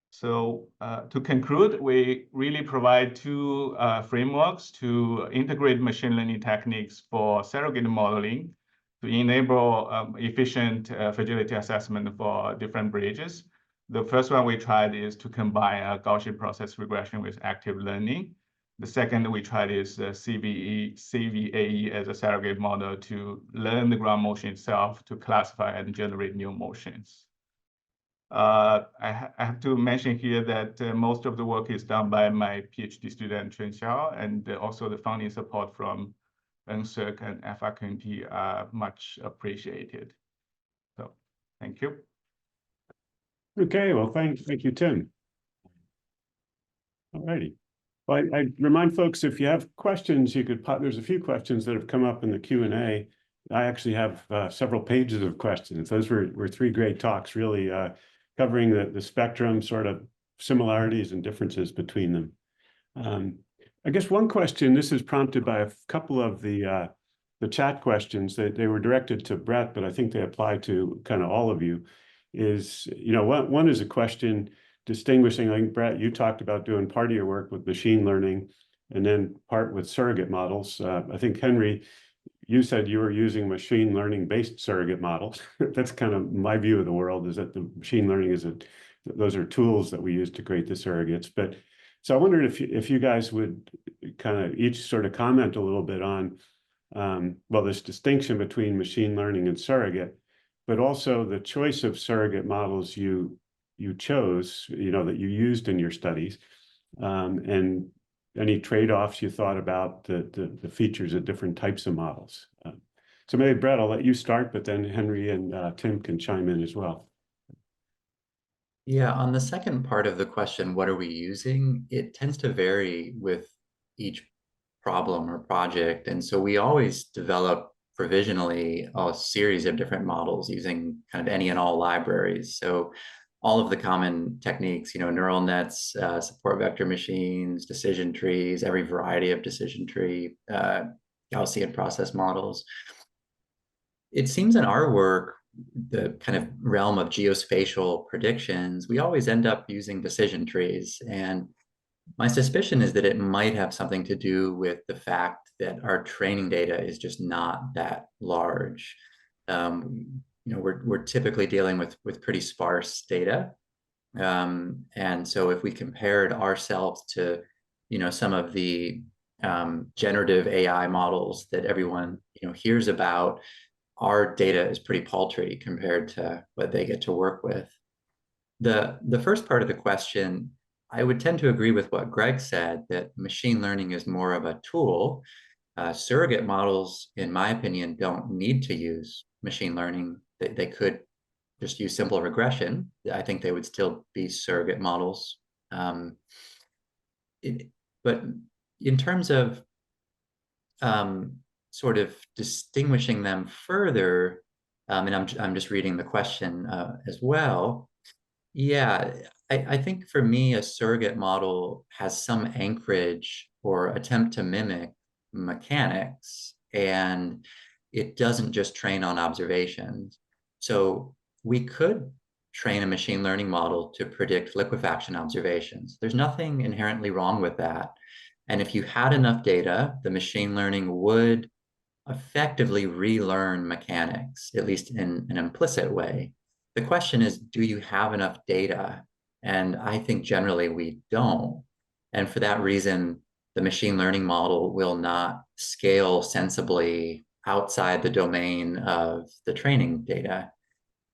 So to conclude, we really provide two frameworks to integrate machine learning techniques for surrogate modeling to enable efficient fragility assessment for different bridges. The first one we tried is to combine a Gaussian process regression with active learning. The second we tried is CVAE as a surrogate model to learn the ground motion itself to classify and generate new motions. I have to mention here that most of the work is done by my PhD student, Chen Xiao, and also the funding support from NSERC and faculty are much appreciated. So, thank you. Okay, well, thank you, Tim. All righty. Well, I remind folks, if you have questions, you could pop, there's a few questions that have come up in the Q&A I actually have several pages of questions. Those were three great talks, really covering the spectrum, sort of similarities and differences between them. I guess one question, this is prompted by a couple of the chat questions that they were directed to Brett, but I think they apply to kind of all of you, is, one is a question distinguishing, like Brett, you talked about doing part of your work with machine learning and then part with surrogate models. I think, Henry, you said you were using machine learning based surrogate models. That's kind of my view of the world, is that the machine learning those are tools that we use to create the surrogates. But so I wondered if you guys would kind of each sort of comment a little bit on, well, this distinction between machine learning and surrogate, but also the choice of surrogate models you chose, that you used in your studies, and any trade-offs you thought about the features of different types of models. So maybe, Brett, I'll let you start, but then Henry and Tim can chime in as well. Yeah, on the second part of the question, what are we using? It tends to vary with each problem or project. And so we always develop provisionally a series of different models using kind of any and all libraries. So all of the common techniques, neural nets, support vector machines, decision trees, every variety of decision tree, Gaussian process models. It seems in our work, the kind of realm of geospatial predictions, we always end up using decision trees. And my suspicion is that it might have something to do with the fact that our training data is just not that large. We're typically dealing with pretty sparse data. And so if we compared ourselves to, some of the generative AI models that everyone, hears about, our data is pretty paltry compared to what they get to work with. The first part of the question, I would tend to agree with what Greg said, that machine learning is more of a tool. Surrogate models, in my opinion, don't need to use machine learning. They could just use simple regression. I think they would still be surrogate models. But in terms of sort of distinguishing them further, and I'm just reading the question as well. Yeah, I think for me, a surrogate model has some anchorage or attempt to mimic mechanics, and it doesn't just train on observations. So we could train a machine learning model to predict liquefaction observations. There's nothing inherently wrong with that. And if you had enough data, the machine learning would effectively relearn mechanics, at least in an implicit way. The question is, do you have enough data? And I think generally we don't. And for that reason, the machine learning model will not scale sensibly outside the domain of the training data.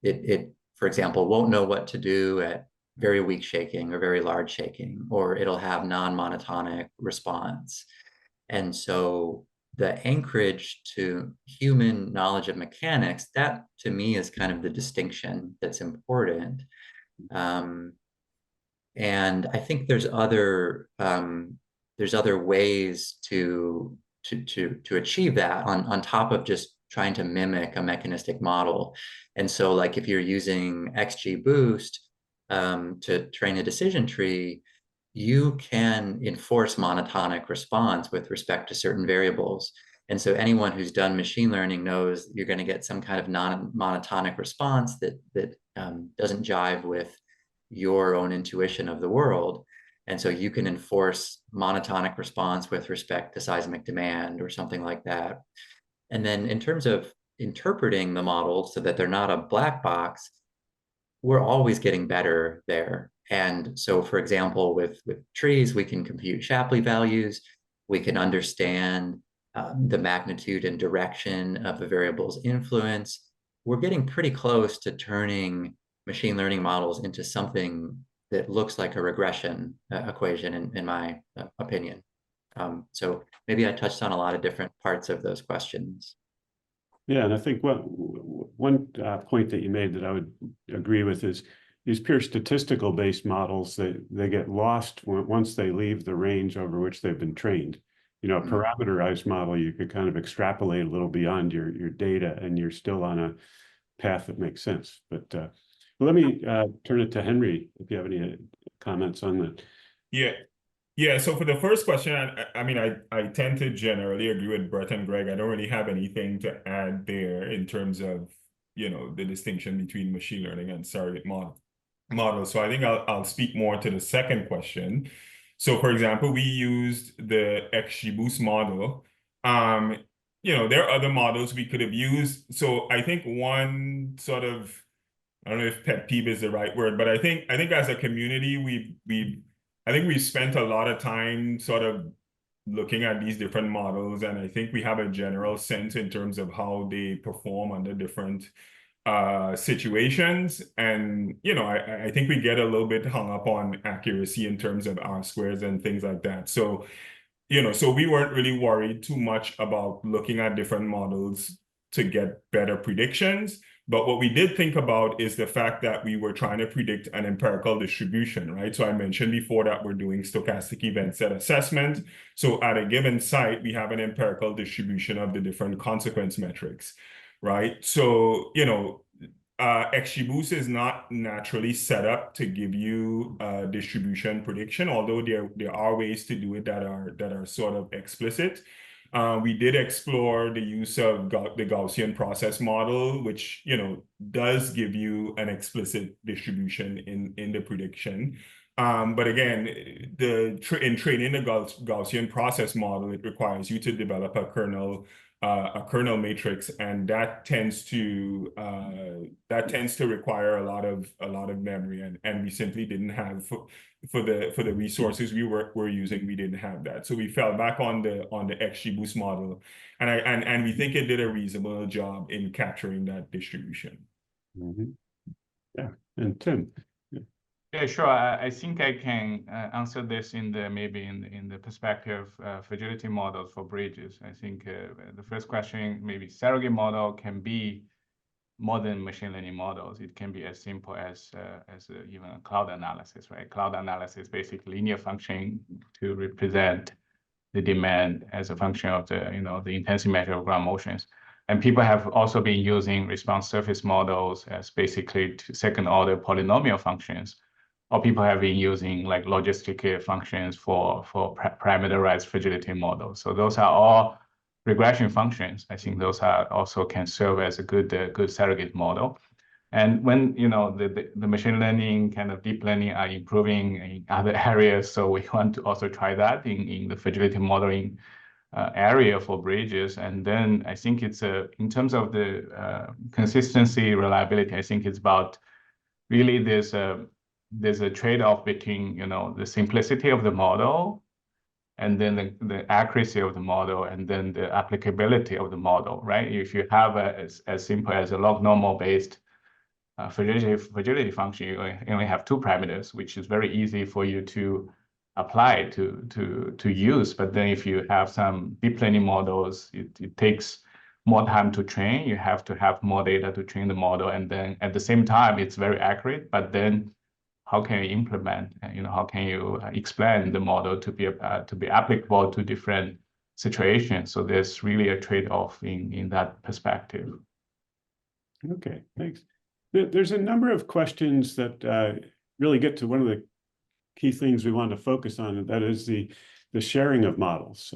It, for example, won't know what to do at very weak shaking or very large shaking, or it'll have non-monotonic response. And so the anchorage to human knowledge of mechanics, that to me is kind of the distinction that's important. And I think there's other ways to achieve that on top of just trying to mimic a mechanistic model. And so, like, if you're using XGBoost to train a decision tree, you can enforce monotonic response with respect to certain variables. And so anyone who's done machine learning knows you're going to get some kind of non-monotonic response that doesn't jive with your own intuition of the world. And so you can enforce monotonic response with respect to seismic demand or something like that. And then in terms of interpreting the models so that they're not a black box, we're always getting better there. And so, for example, with trees, we can compute Shapley values. We can understand the magnitude and direction of the variable's influence. We're getting pretty close to turning machine learning models into something that looks like a regression equation, in my opinion. So maybe I touched on a lot of different parts of those questions. Yeah, and I think one point that you made that I would agree with is these pure statistical based models, they get lost once they leave the range over which they've been trained. you know, a parameterized model, you could kind of extrapolate a little beyond your data, and you're still on a path that makes sense. But let me turn it to Henry if you have any comments on that. Yeah. So for the first question, I mean, I tend to generally agree with Brett and Greg. I don't really have anything to add there in terms of, you know, the distinction between machine learning and surrogate models. So I think I'll speak more to the second question. So for example, we used the XGBoost model. You know, there are other models we could have used. So I think one sort of, I don't know if pet peeve is the right word, but I think as a community, we've spent a lot of time sort of looking at these different models, and I think we have a general sense in terms of how they perform under different situations. And, you know, I think we get a little bit hung up on accuracy in terms of R-squares and things like that. So, you know, so we weren't really worried too much about looking at different models to get better predictions. But what we did think about is the fact that we were trying to predict an empirical distribution, right? So I mentioned before that we're doing stochastic event set assessment. So at a given site, we have an empirical distribution of the different consequence metrics, right? So, you know, XGBoost is not naturally set up to give you distribution prediction, although there are ways to do it that are sort of explicit. We did explore the use of the Gaussian process model, which, you know, does give you an explicit distribution in the prediction. But again, in training the Gaussian process model, it requires you to develop a kernel matrix, and that tends to require a lot of memory, and we simply didn't have for the resources we were using, we didn't have that. So we fell back on the XGBoost model, and we think it did a reasonable job in capturing that distribution. Mm-hmm. Yeah, and Tim. Yeah, sure. I think I can answer this in the perspective of fragility models for bridges. I think the first question, maybe surrogate model can be more than machine learning models. It can be as simple as even a cloud analysis, right? Cloud analysis, basically linear function to represent the demand as a function of the intensity measure of ground motions. And people have also been using response surface models as basically second order polynomial functions. Or people have been using like logistic functions for parameterized fragility models. So those are all regression functions. I think those are also can serve as a good surrogate model. And when the machine learning kind of deep learning are improving in other areas, so we want to also try that in the fragility modeling area for bridges. And then I think it's in terms of the consistency, reliability. I think it's about really there's a trade-off between the simplicity of the model and then the accuracy of the model and then the applicability of the model, right? If you have as simple as a log normal based fragility function, you only have two parameters, which is very easy for you to apply to use. But then if you have some deep learning models, it takes more time to train. You have to have more data to train the model, and then at the same time it's very accurate, but then how can you implement, how can you explain the model to be applicable to different situations? So there's really a trade-off in that perspective. Okay, thanks. There's a number of questions that really get to one of the key things we want to focus on, and that is the sharing of models.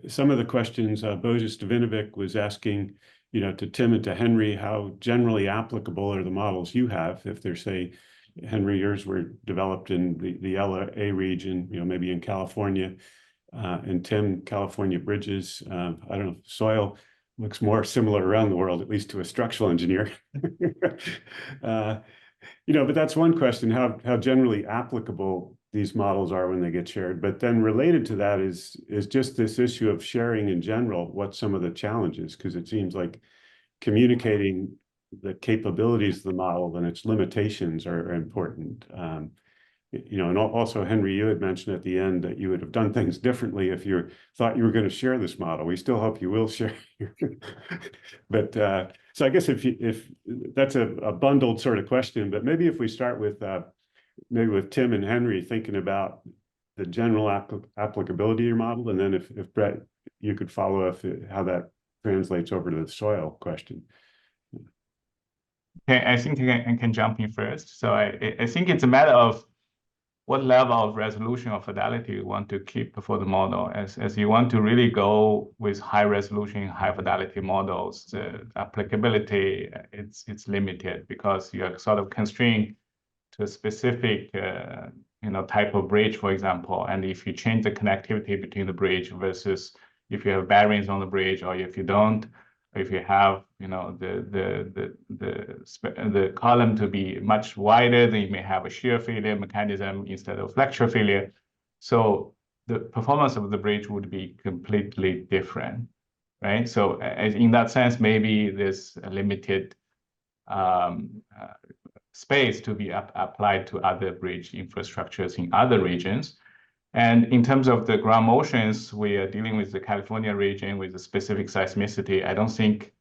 Some of the questions Božas Devinovic was asking, to Tim and to Henry, how generally applicable are the models you have? If they're, say, Henry, yours were developed in the LA region, maybe in California, and Tim, California bridges. I don't know, soil looks more similar around the world, at least to a structural engineer. But that's one question, how generally applicable these models are when they get shared. But then related to that is just this issue of sharing in general, what some of the challenges, because it seems like communicating the capabilities of the model and its limitations are important. And also, Henry, you had mentioned at the end that you would have done things differently if you thought you were going to share this model. We still hope you will share. But so I guess if that's a bundled sort of question, but maybe if we start with maybe with Tim and Henry thinking about the general applicability of your model, and then if Brett, you could follow up how that translates over to the soil question. Okay, I think I can jump in first. So I think it's a matter of what level of resolution or fidelity you want to keep for the model. As you want to really go with high resolution, high fidelity models, the applicability, it's limited because you are sort of constrained to a specific type of bridge, for example. And if you change the connectivity between the bridge versus if you have bearings on the bridge, or if you don't, or if you have the column to be much wider, then you may have a shear failure mechanism instead of flexure failure. So the performance of the bridge would be completely different, right? So in that sense, maybe there's a limited space to be applied to other bridge infrastructures in other regions. And in terms of the ground motions, we are dealing with the California region with a specific seismicity. I don't think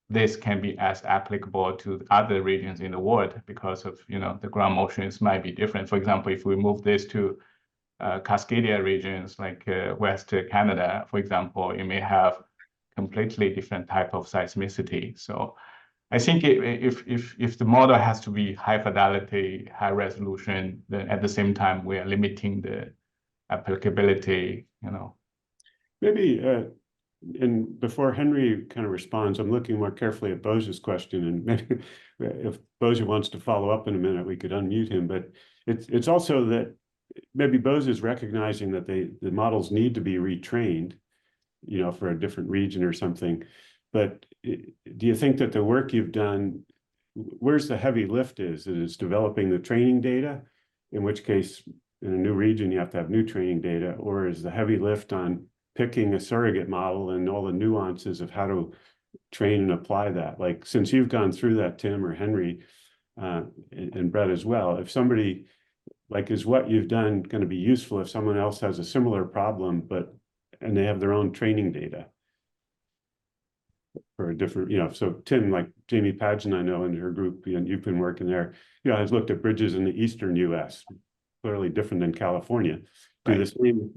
this can be as applicable to other regions in the world because of, the ground motions might be different. For example, if we move this to Cascadia regions like West Canada, for example, you may have completely different type of seismicity. So I think if the model has to be high fidelity, high resolution, then at the same time we are limiting the applicability. Maybe, and before Henry kind of responds, I'm looking more carefully at Boja's question, and maybe if Boja wants to follow up in a minute, we could unmute him. But it's also that maybe Boja is recognizing that the models need to be retrained, for a different region or something. But do you think that the work you've done, where's the heavy lift is? It is developing the training data, in which case in a new region, you have to have new training data, or is the heavy lift on picking a surrogate model and all the nuances of how to train and apply that? Like, since you've gone through that, Tim or Henry, and Brett as well, if somebody, like, is what you've done going to be useful if someone else has a similar problem, and they have their own training data for a different, so Tim, like Jamie Pageant, I know in her group, and you've been working there, has looked at bridges in the eastern US, clearly different than California. Do the same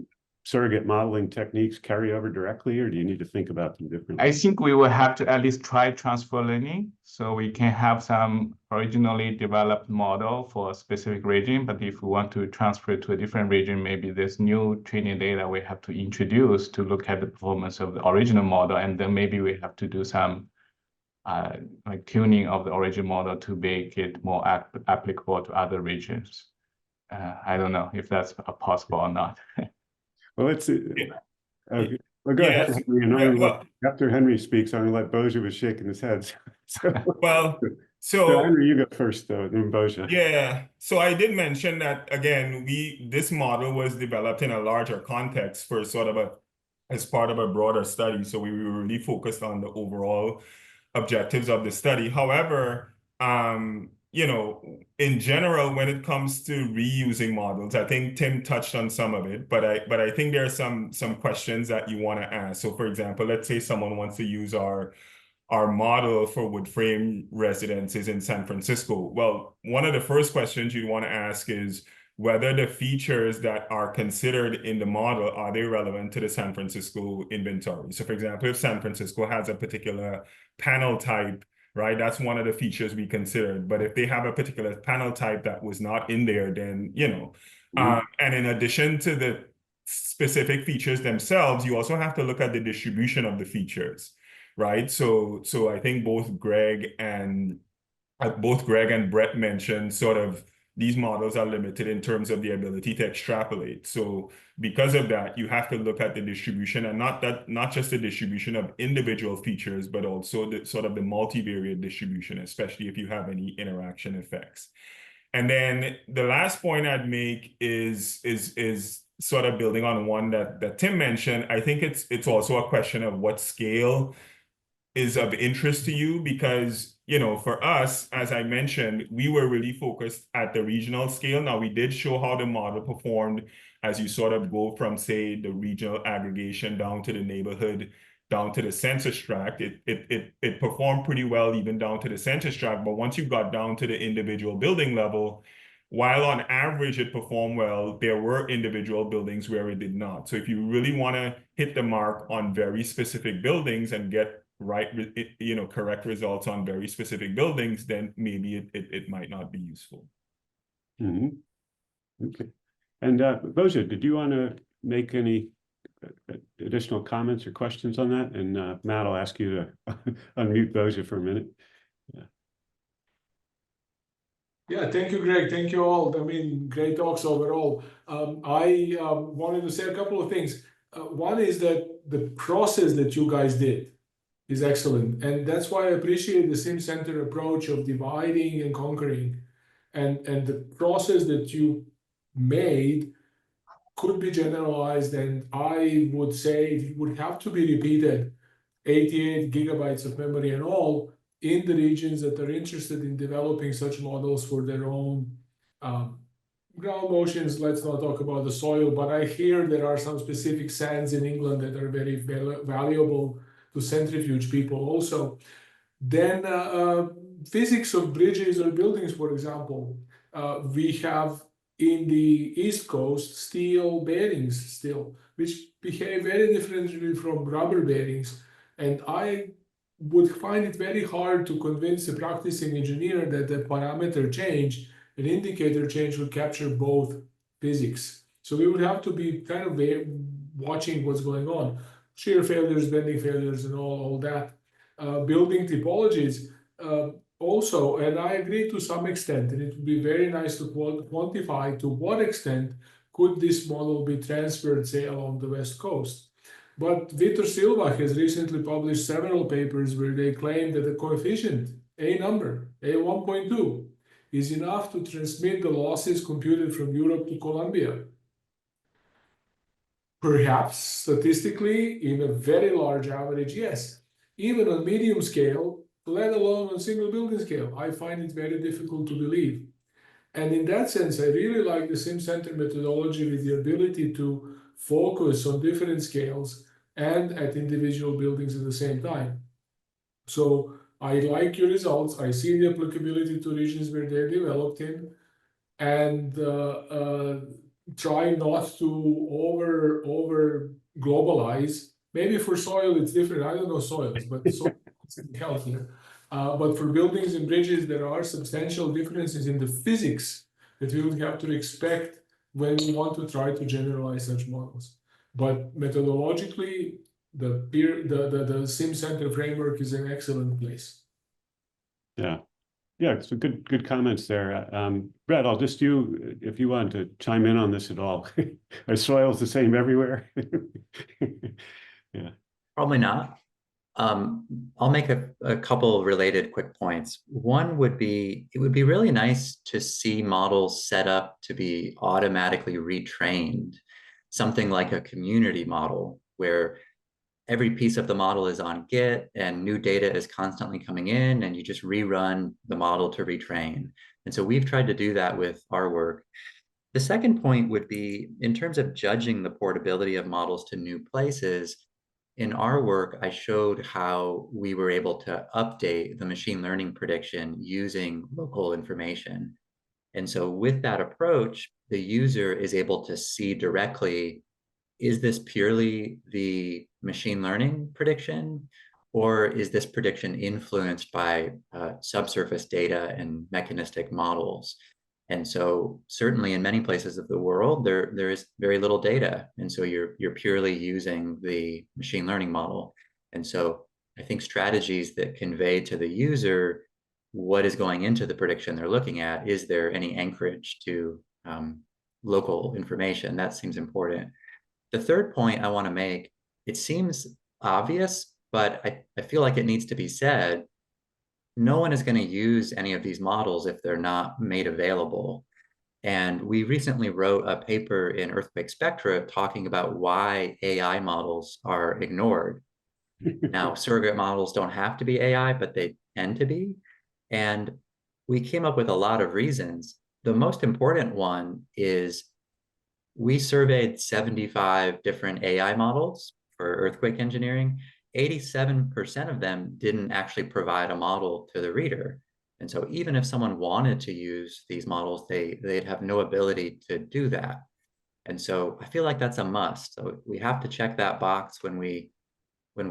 surrogate modeling techniques carry over directly, or do you need to think about them differently? I think we will have to at least try transfer learning, so we can have some originally developed model for a specific region. But if we want to transfer to a different region, maybe there's new training data we have to introduce to look at the performance of the original model, and then maybe we have to do some like tuning of the original model to make it more applicable to other regions. I don't know if that's possible or not. Well, let's well, go ahead, Henry. After Henry speaks, I'm going to let Boja was shaking his head. So Henry, you go first, though, then Boja. Yeah. So I did mention that, again, this model was developed in a larger context for as part of a broader study. So we were really focused on the overall objectives of the study. However, in general, when it comes to reusing models, I think Tim touched on some of it, but I think there are some questions that you want to ask. So, for example, let's say someone wants to use our model for wood frame residences in San Francisco. Well, one of the first questions you want to ask is whether the features that are considered in the model, are they relevant to the San Francisco inventory? So, for example, if San Francisco has a particular panel type, right, that's one of the features we considered. But if they have a particular panel type that was not in there, then, and in addition to the specific features themselves, you also have to look at the distribution of the features, right? So I think both Greg and Brett mentioned sort of these models are limited in terms of the ability to extrapolate. So because of that, you have to look at the distribution, and not just the distribution of individual features, but also the sort of the multivariate distribution, especially if you have any interaction effects. And then the last point I'd make is sort of building on one that Tim mentioned. I think it's also a question of what scale is of interest to you, because for us, as I mentioned, we were really focused at the regional scale. Now, we did show how the model performed as you sort of go from, say, the regional aggregation down to the neighborhood, down to the census tract. It performed pretty well even down to the census tract, but once you got down to the individual building level, while on average it performed well, there were individual buildings where it did not. So if you really want to hit the mark on very specific buildings and get correct results on very specific buildings, then maybe it might not be useful. Okay. And Boja, did you want to make any additional comments or questions on that? And Matt, I'll ask you to unmute Boja for a minute. Yeah, thank you, Greg. Thank you all. I mean, great talks overall. I wanted to say a couple of things. One is that the process that you guys did is excellent. And that's why I appreciate the SimCenter approach of dividing and conquering. And the process that you made could be generalized. And I would say it would have to be repeated, 88 gigabytes of memory and all, in the regions that are interested in developing such models for their own ground motions. Let's not talk about the soil, but I hear there are some specific sands in England that are very valuable to centrifuge people also. Then physics of bridges or buildings, for example. We have in the East Coast steel bearings still, which behave very differently from rubber bearings. And I would find it very hard to convince a practicing engineer that the parameter change, an indicator change, would capture both physics. So we would have to be kind of watching what's going on. Shear failures, bending failures, and all that. Building typologies also, and I agree to some extent, and it would be very nice to quantify to what extent could this model be transferred, say, along the West Coast. But Vitor Silva has recently published several papers where they claim that the coefficient, a number, A1.2, is enough to transmit the losses computed from Europe to Colombia. Perhaps statistically, in a very large average, yes. Even on medium scale, let alone on single building scale, I find it very difficult to believe. And in that sense, I really like the SimCenter methodology with the ability to focus on different scales and at individual buildings at the same time. So I like your results. I see the applicability to regions where they're developed in, and try not to over globalize. Maybe for soil it's different. I don't know soils, but soil is healthier. But for buildings and bridges, there are substantial differences in the physics that we would have to expect when we want to try to generalize such models. But methodologically, the SimCenter framework is an excellent place. Yeah, so good comments there. Brett, I'll just if you want to chime in on this at all. Are soils the same everywhere? Yeah. Probably not. I'll make a couple related quick points. One would be, it would be really nice to see models set up to be automatically retrained. Something like a community model where every piece of the model is on Git and new data is constantly coming in and you just rerun the model to retrain. And so we've tried to do that with our work. The second point would be in terms of judging the portability of models to new places. In our work, I showed how we were able to update the machine learning prediction using local information. And so with that approach, the user is able to see directly, is this purely the machine learning prediction, or is this prediction influenced by subsurface data and mechanistic models? And so certainly in many places of the world, there is very little data. And so you're purely using the machine learning model. And so I think strategies that convey to the user what is going into the prediction they're looking at, is there any anchorage to local information? That seems important. The third point I want to make, it seems obvious, but I feel like it needs to be said. No one is going to use any of these models if they're not made available. And we recently wrote a paper in Earthquake Spectra talking about why AI models are ignored. Now, surrogate models don't have to be AI, but they tend to be. And we came up with a lot of reasons. The most important one is we surveyed 75 different AI models for earthquake engineering. 87% of them didn't actually provide a model to the reader. And so even if someone wanted to use these models, they'd have no ability to do that. And so I feel like that's a must. So we have to check that box when we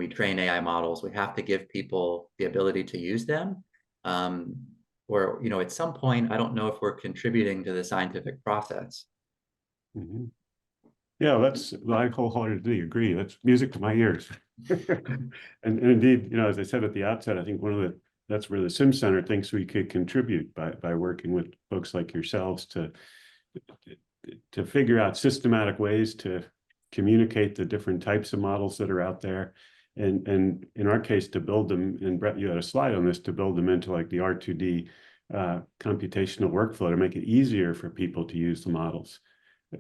train AI models. We have to give people the ability to use them. Or, you know, at some point, I don't know if we're contributing to the scientific process. Mm-hmm. Yeah, I wholeheartedly agree. That's music to my ears. And indeed, you know, as I said at the outset, I think that's where the SimCenter thinks we could contribute by working with folks like yourselves to figure out systematic ways to communicate the different types of models that are out there. And in our case, to build them, and Brett, you had a slide on this, to build them into like the R2D computational workflow to make it easier for people to use the models.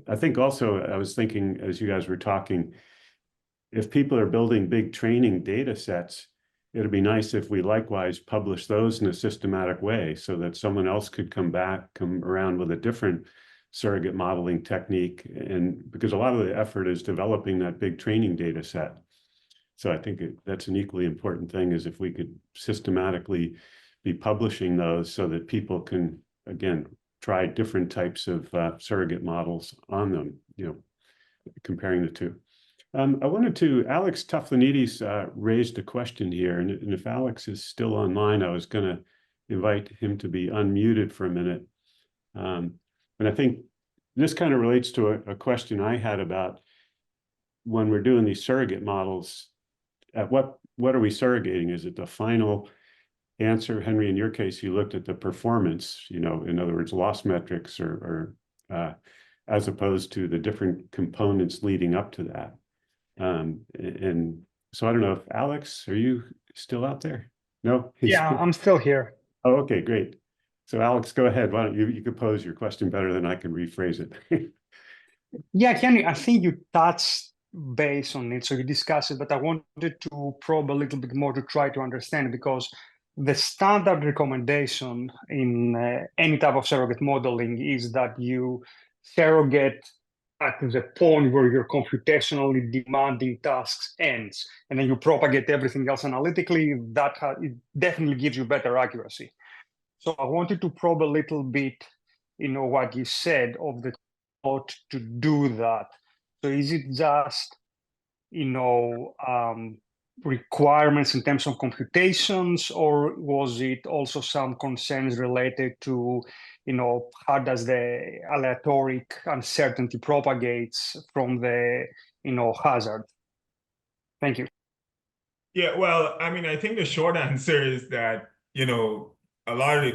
I think also, I was thinking as you guys were talking, if people are building big training data sets, it'd be nice if we likewise publish those in a systematic way so that someone else could come around with a different surrogate modeling technique. And because a lot of the effort is developing that big training data set. So I think that's an equally important thing, is if we could systematically be publishing those so that people can, again, try different types of surrogate models on them, you know, comparing the two. I wanted to, Alex Tuflanides raised a question here, and if Alex is still online, I was going to invite him to be unmuted for a minute. And I think this kind of relates to a question I had about when we're doing these surrogate models, at what are we surrogating? Is it the final answer? Henry, in your case, you looked at the performance, you know, in other words, loss metrics, or as opposed to the different components leading up to that. And so I don't know if Alex, are you still out there? No? Yeah, I'm still here. Oh, okay, great. So Alex, go ahead. Why don't you could pose your question better than I can rephrase it. Yeah, Henry, I think you touched base on it, so you discussed it, but I wanted to probe a little bit more to try to understand, because the standard recommendation in any type of surrogate modeling is that you surrogate at the point where your computationally demanding tasks ends, and then you propagate everything else analytically. It definitely gives you better accuracy. So I wanted to probe a little bit, you know, what you said of the thought to do that. So is it just, you know, requirements in terms of computations, or was it also some concerns related to, you know, how does the aleatoric uncertainty propagates from the, you know, hazard? Thank you. Yeah, well, I mean, I think the short answer is that, you know, a lot of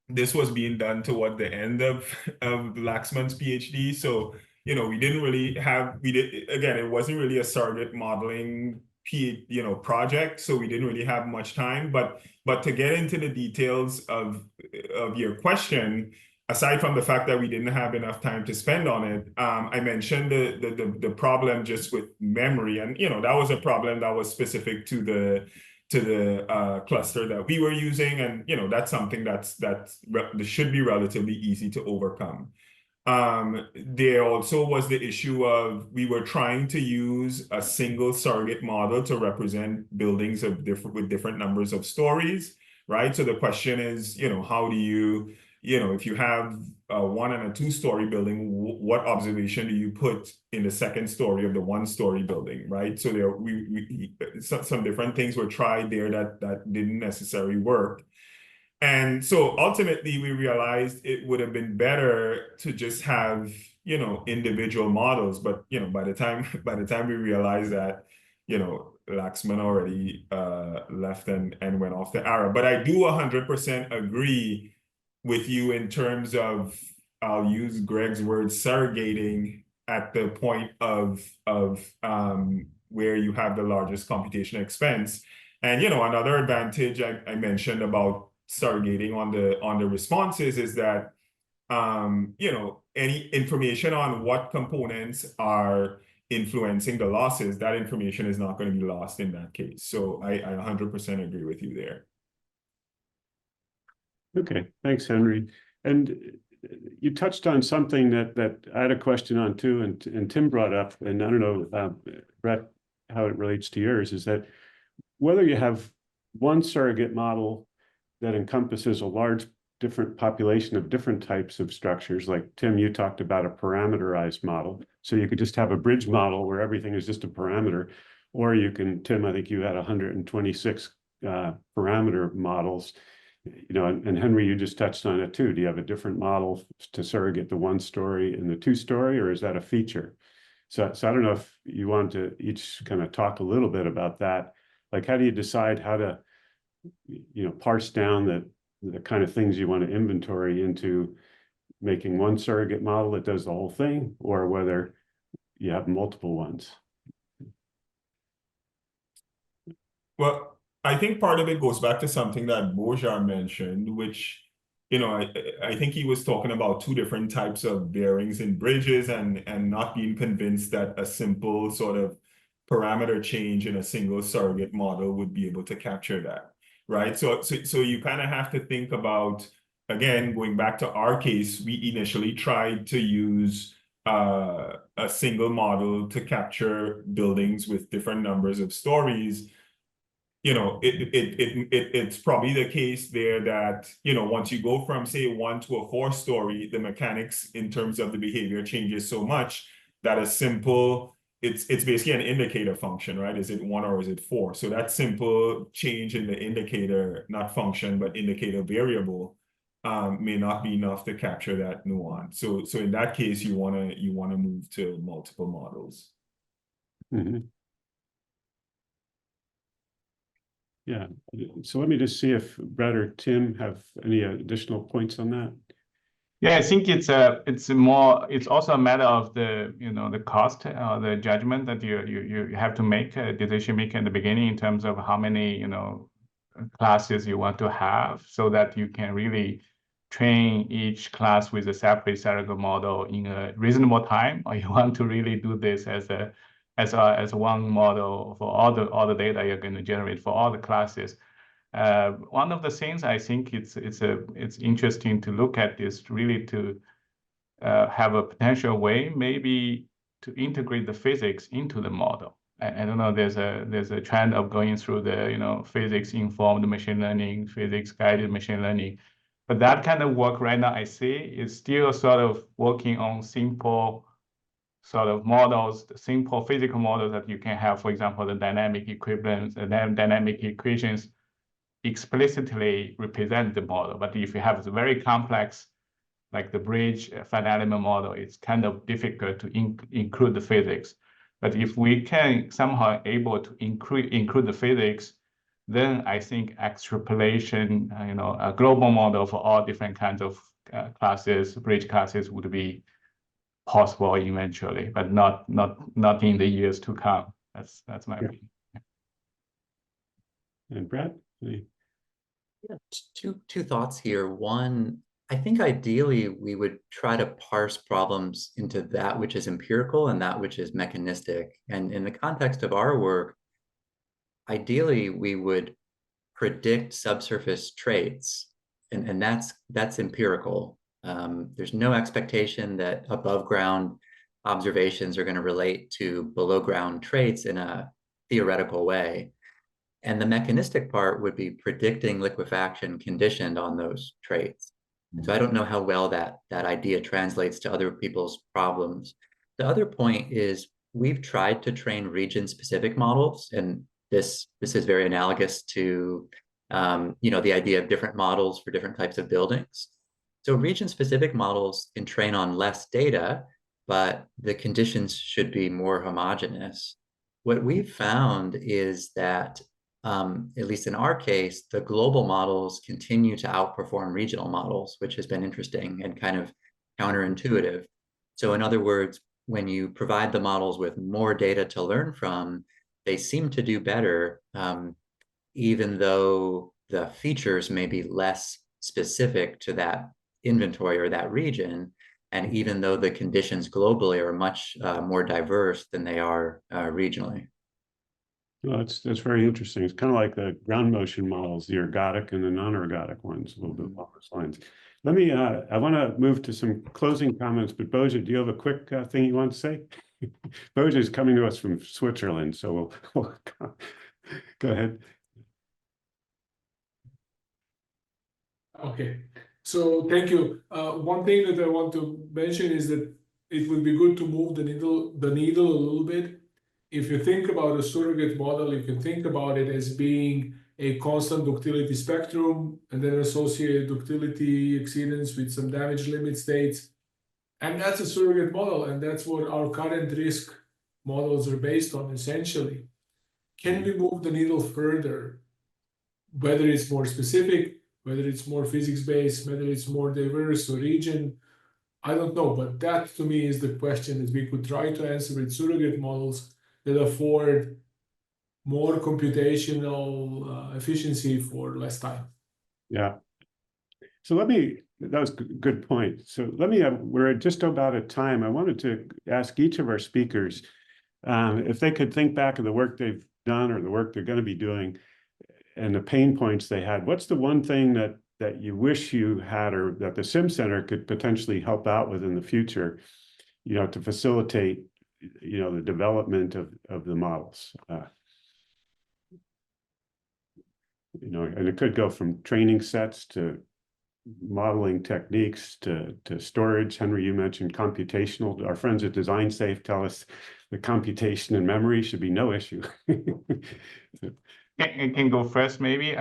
this was being done toward the end of Laxman's PhD. So, you know, we didn't really have, again, it wasn't really a surrogate modeling project, so we didn't really have much time. But to get into the details of your question, aside from the fact that we didn't have enough time to spend on it, I mentioned the problem just with memory, and you know, that was a problem that was specific to the cluster that we were using, and you know, that's something that should be relatively easy to overcome. There also was the issue of we were trying to use a single surrogate model to represent buildings with different numbers of stories, right? So the question is, you know, how do you know, if you have a 1 and a 2 story building, what observation do you put in the second story of the 1 story building, right? So there, some different things were tried there that didn't necessarily work. And so ultimately we realized it would have been better to just have, you know, individual models. But, you know, by the time we realized that, you know, Laxman already left and went off the arrow. But I do 100% agree with you in terms of, I'll use Greg's word, surrogating at the point of where you have the largest computational expense. And, you know, another advantage I mentioned about surrogating on the responses is that, you know, any information on what components are influencing the losses, that information is not going to be lost in that case. So I 100% agree with you there. Okay, thanks, Henry. And you touched on something that I had a question on too, and Tim brought up, and I don't know, Brett, how it relates to yours, is that whether you have one surrogate model that encompasses a large different population of different types of structures. Like Tim, you talked about a parameterized model. So you could just have a bridge model where everything is just a parameter, or you can, Tim, I think you had 126 parameter models, you know, and Henry, you just touched on it too. Do you have a different model to surrogate the 1-story and the 2-story, or is that a feature? So I don't know if you want to each kind of talk a little bit about that. Like, how do you decide how to, you know, parse down the kind of things you want to inventory into making one surrogate model that does the whole thing, or whether you have multiple ones? Well, I think part of it goes back to something that Bojar mentioned, which, you know, I think he was talking about 2 different types of bearings in bridges and not being convinced that a simple sort of parameter change in a single surrogate model would be able to capture that, right? So you kind of have to think about, again, going back to our case, we initially tried to use a single model to capture buildings with different numbers of stories. You know, it's probably the case there that, you know, once you go from, say, 1 to a 4-story, the mechanics in terms of the behavior changes so much that a simple, it's basically an indicator function, right? Is it 1 or is it 4? So that simple change in the indicator, not function, but indicator variable, may not be enough to capture that nuance. So in that case, you wanna move to multiple models. Mm-hmm. Yeah, so let me just see if Brett or Tim have any additional points on that. Yeah, I think it's also a matter of the, you know, the cost, the judgment that you have to make, a decision making at the beginning in terms of how many, you know, classes you want to have, so that you can really train each class with a separate surrogate model in a reasonable time, or you want to really do this as one model for all the data you're going to generate for all the classes. One of the things I think it's interesting to look at is really to have a potential way maybe to integrate the physics into the model. I don't know, there's a trend of going through the, you know, physics informed machine learning, physics guided machine learning, but that kind of work right now I see is still sort of working on simple sort of models, simple physical models that you can have, for example, the dynamic equivalence and then dynamic equations explicitly represent the model. But if you have a very complex, like the bridge finite element model, it's kind of difficult to include the physics. But if we can somehow able to include the physics, then I think extrapolation, you know, a global model for all different kinds of classes, bridge classes, would be possible eventually, but not in the years to come. That's my opinion. And Brett? Yeah, two thoughts here. One, I think ideally we would try to parse problems into that which is empirical and that which is mechanistic. And in the context of our work, ideally we would predict subsurface traits, and that's empirical. There's no expectation that above ground observations are going to relate to below ground traits in a theoretical way. And the mechanistic part would be predicting liquefaction conditioned on those traits. So I don't know how well that idea translates to other people's problems. The other point is we've tried to train region-specific models, and this is very analogous to you know, the idea of different models for different types of buildings. So region-specific models can train on less data, but the conditions should be more homogeneous. What we've found is that at least in our case, the global models continue to outperform regional models, which has been interesting and kind of counterintuitive. So in other words, when you provide the models with more data to learn from, they seem to do better, even though the features may be less specific to that inventory or that region, and even though the conditions globally are much more diverse than they are regionally. Well, that's very interesting. It's kind of like the ground motion models, the ergodic and the non-ergodic ones, a little bit along those lines. Let me, I want to move to some closing comments, but Boja, do you have a quick thing you want to say? Boja is coming to us from Switzerland, so we'll go ahead. Okay, so thank you. One thing that I want to mention is that it would be good to move the needle a little bit. If you think about a surrogate model, you can think about it as being a constant ductility spectrum and then associated ductility exceedance with some damage limit states. And that's a surrogate model, and that's what our current risk models are based on, essentially. Can we move the needle further? Whether it's more specific, whether it's more physics-based, whether it's more diverse or region, I don't know. But that, to me, is the question that we could try to answer with surrogate models that afford more computational efficiency for less time. Yeah. So that was a good point. So we're just about at time. I wanted to ask each of our speakers if they could think back of the work they've done or the work they're going to be doing and the pain points they had. What's the one thing that you wish you had or that the SimCenter could potentially help out with in the future, to facilitate, the development of the models? And it could go from training sets to modeling techniques to storage. Henry, you mentioned computational. Our friends at Design Safe tell us the computation and memory should be no issue. I can go first, maybe.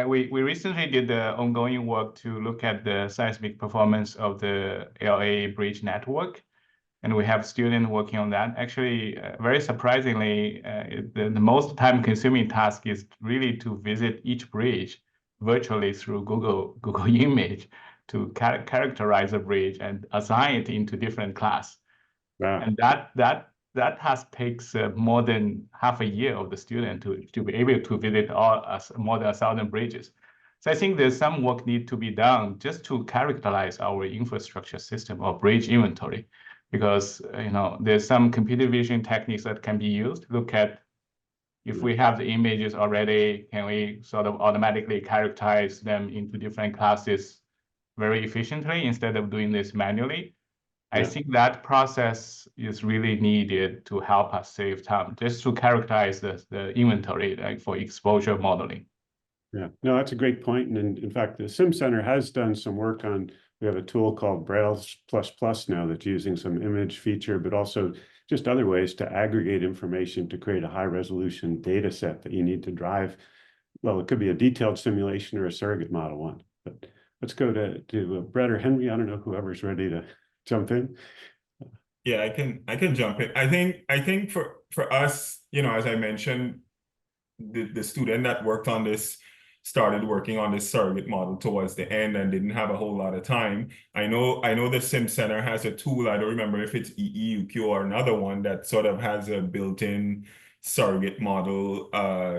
We recently did the ongoing work to look at the seismic performance of the LA bridge network, and we have students working on that. Actually, very surprisingly, the most time-consuming task is really to visit each bridge virtually through Google Image to characterize a bridge and assign it into different class. Wow. And that task takes more than half a year of the student to be able to visit more than 1,000 bridges. So I think there's some work need to be done just to characterize our infrastructure system or bridge inventory, because there's some computer vision techniques that can be used to look at if we have the images already, can we sort of automatically characterize them into different classes very efficiently instead of doing this manually? I think that process is really needed to help us save time, just to characterize the inventory, like for exposure modeling. Yeah, no, that's a great point. And in fact, the SimCenter has done some work on, we have a tool called Braille++ now that's using some image feature, but also just other ways to aggregate information to create a high resolution data set that you need to drive. Well, it could be a detailed simulation or a surrogate model one, but let's go to Brett or Henry. I don't know, whoever's ready to jump in. Yeah, I can jump in. I think for us, as I mentioned, the student that worked on this started working on this surrogate model towards the end and didn't have a whole lot of time. I know the SimCenter has a tool. I don't remember if it's EEUQ or another one that sort of has a built-in surrogate model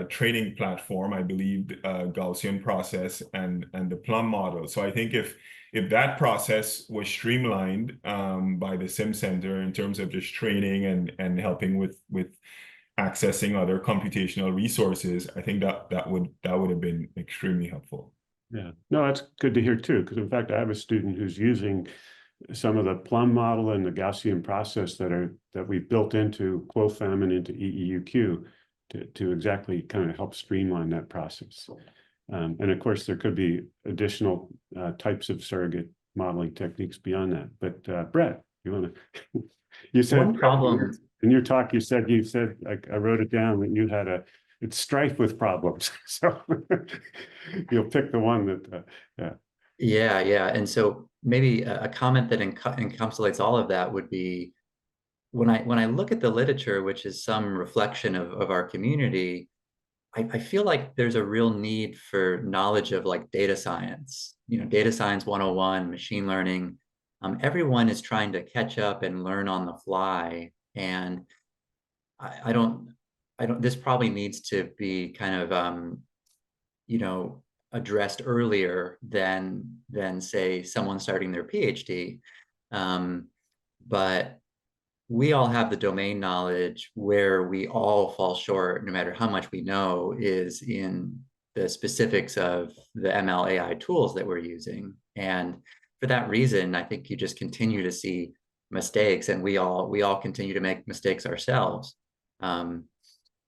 training platform. I believe Gaussian process and the Plum model. So I think if that process was streamlined by the SimCenter in terms of just training and helping with accessing other computational resources, I think that would have been extremely helpful. Yeah, no, that's good to hear too, because in fact, I have a student who's using some of the Plum model and the Gaussian process that we've built into QuoFem and into EEUQ to exactly kind of help streamline that process. And of course, there could be additional types of surrogate modeling techniques beyond that. But Brett, you want to? You said one problem. In your talk, you said I wrote it down that it's strife with problems. So you'll pick the one that, yeah. Yeah. And so maybe a comment that encapsulates all of that would be when I look at the literature, which is some reflection of our community, I feel like there's a real need for knowledge of like data science, data science 101, machine learning. Everyone is trying to catch up and learn on the fly. And I don't, this probably needs to be kind of, addressed earlier than say someone starting their PhD. But we all have the domain knowledge. Where we all fall short, no matter how much we know, is in the specifics of the ML AI tools that we're using. And for that reason, I think you just continue to see mistakes, and we all continue to make mistakes ourselves.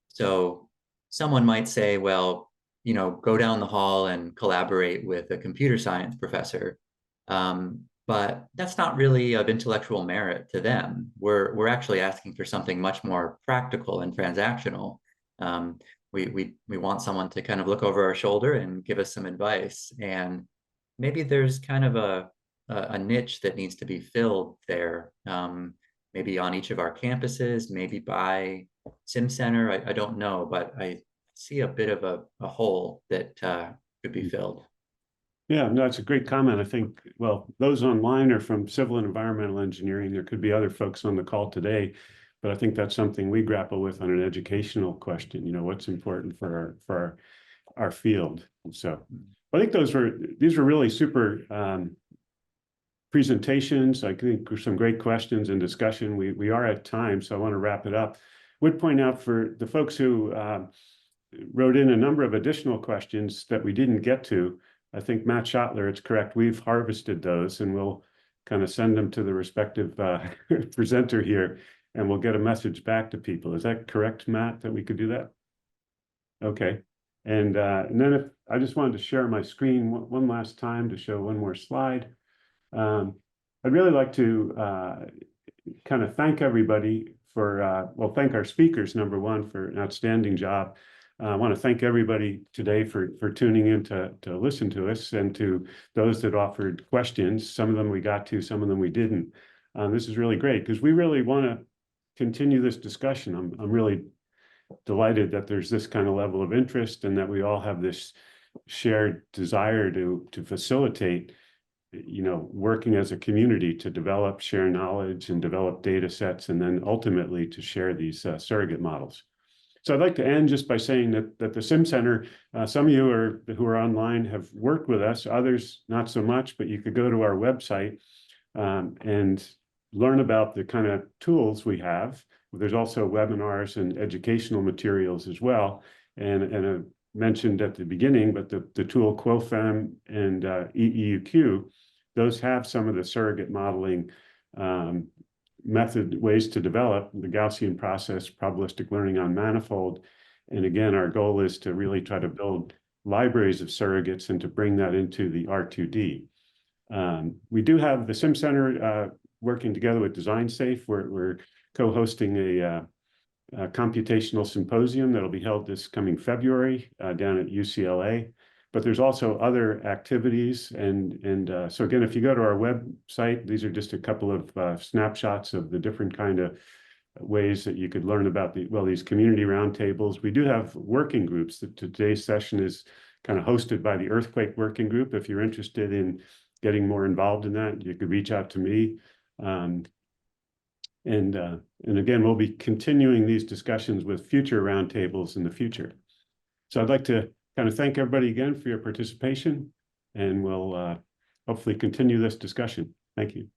So someone might say, well, go down the hall and collaborate with a computer science professor. But that's not really of intellectual merit to them. We're actually asking for something much more practical and transactional. We want someone to kind of look over our shoulder and give us some advice. And maybe there's kind of a niche that needs to be filled there. Maybe on each of our campuses, maybe by SimCenter. I don't know, but I see a bit of a hole that could be filled. Yeah, no, it's a great comment. I think, well, those online are from civil and environmental engineering. There could be other folks on the call today, but I think that's something we grapple with on an educational question. What's important for our field. So I think these were really super presentations. I think some great questions and discussion. We are at time, so I want to wrap it up. Would point out for the folks who wrote in a number of additional questions that we didn't get to. I think Matt Schottler, it's correct. We've harvested those and we'll kind of send them to the respective presenter here, and we'll get a message back to people. Is that correct, Matt, that we could do that? Okay. And then if I just wanted to share my screen one last time to show one more slide. I'd really like to kind of thank everybody for, thank our speakers, number one, for an outstanding job. I want to thank everybody today for tuning in to listen to us, and to those that offered questions. Some of them we got to, some of them we didn't. This is really great because we really want to continue this discussion. I'm really delighted that there's this kind of level of interest, and that we all have this shared desire to facilitate, working as a community to develop, share knowledge, and develop data sets, and then ultimately to share these surrogate models. So I'd like to end just by saying that the SimCenter, some of you who are online have worked with us, others not so much, but you could go to our website and learn about the kind of tools we have. There's also webinars and educational materials as well. And I mentioned at the beginning, but the tool QuoFem and EEUQ, those have some of the surrogate modeling ways to develop the Gaussian process, probabilistic learning on manifold. And again, our goal is to really try to build libraries of surrogates and to bring that into the R2D. We do have the SimCenter working together with DesignSafe. We're co-hosting a computational symposium that'll be held this coming February down at UCLA. But there's also other activities. And so again, if you go to our website, these are just a couple of snapshots of the different kind of ways that you could learn about these community roundtables. We do have working groups. Today's session is kind of hosted by the Earthquake Working Group. If you're interested in getting more involved in that, you could reach out to me. And again, we'll be continuing these discussions with future roundtables in the future. So I'd like to kind of thank everybody again for your participation, and we'll hopefully continue this discussion. Thank you.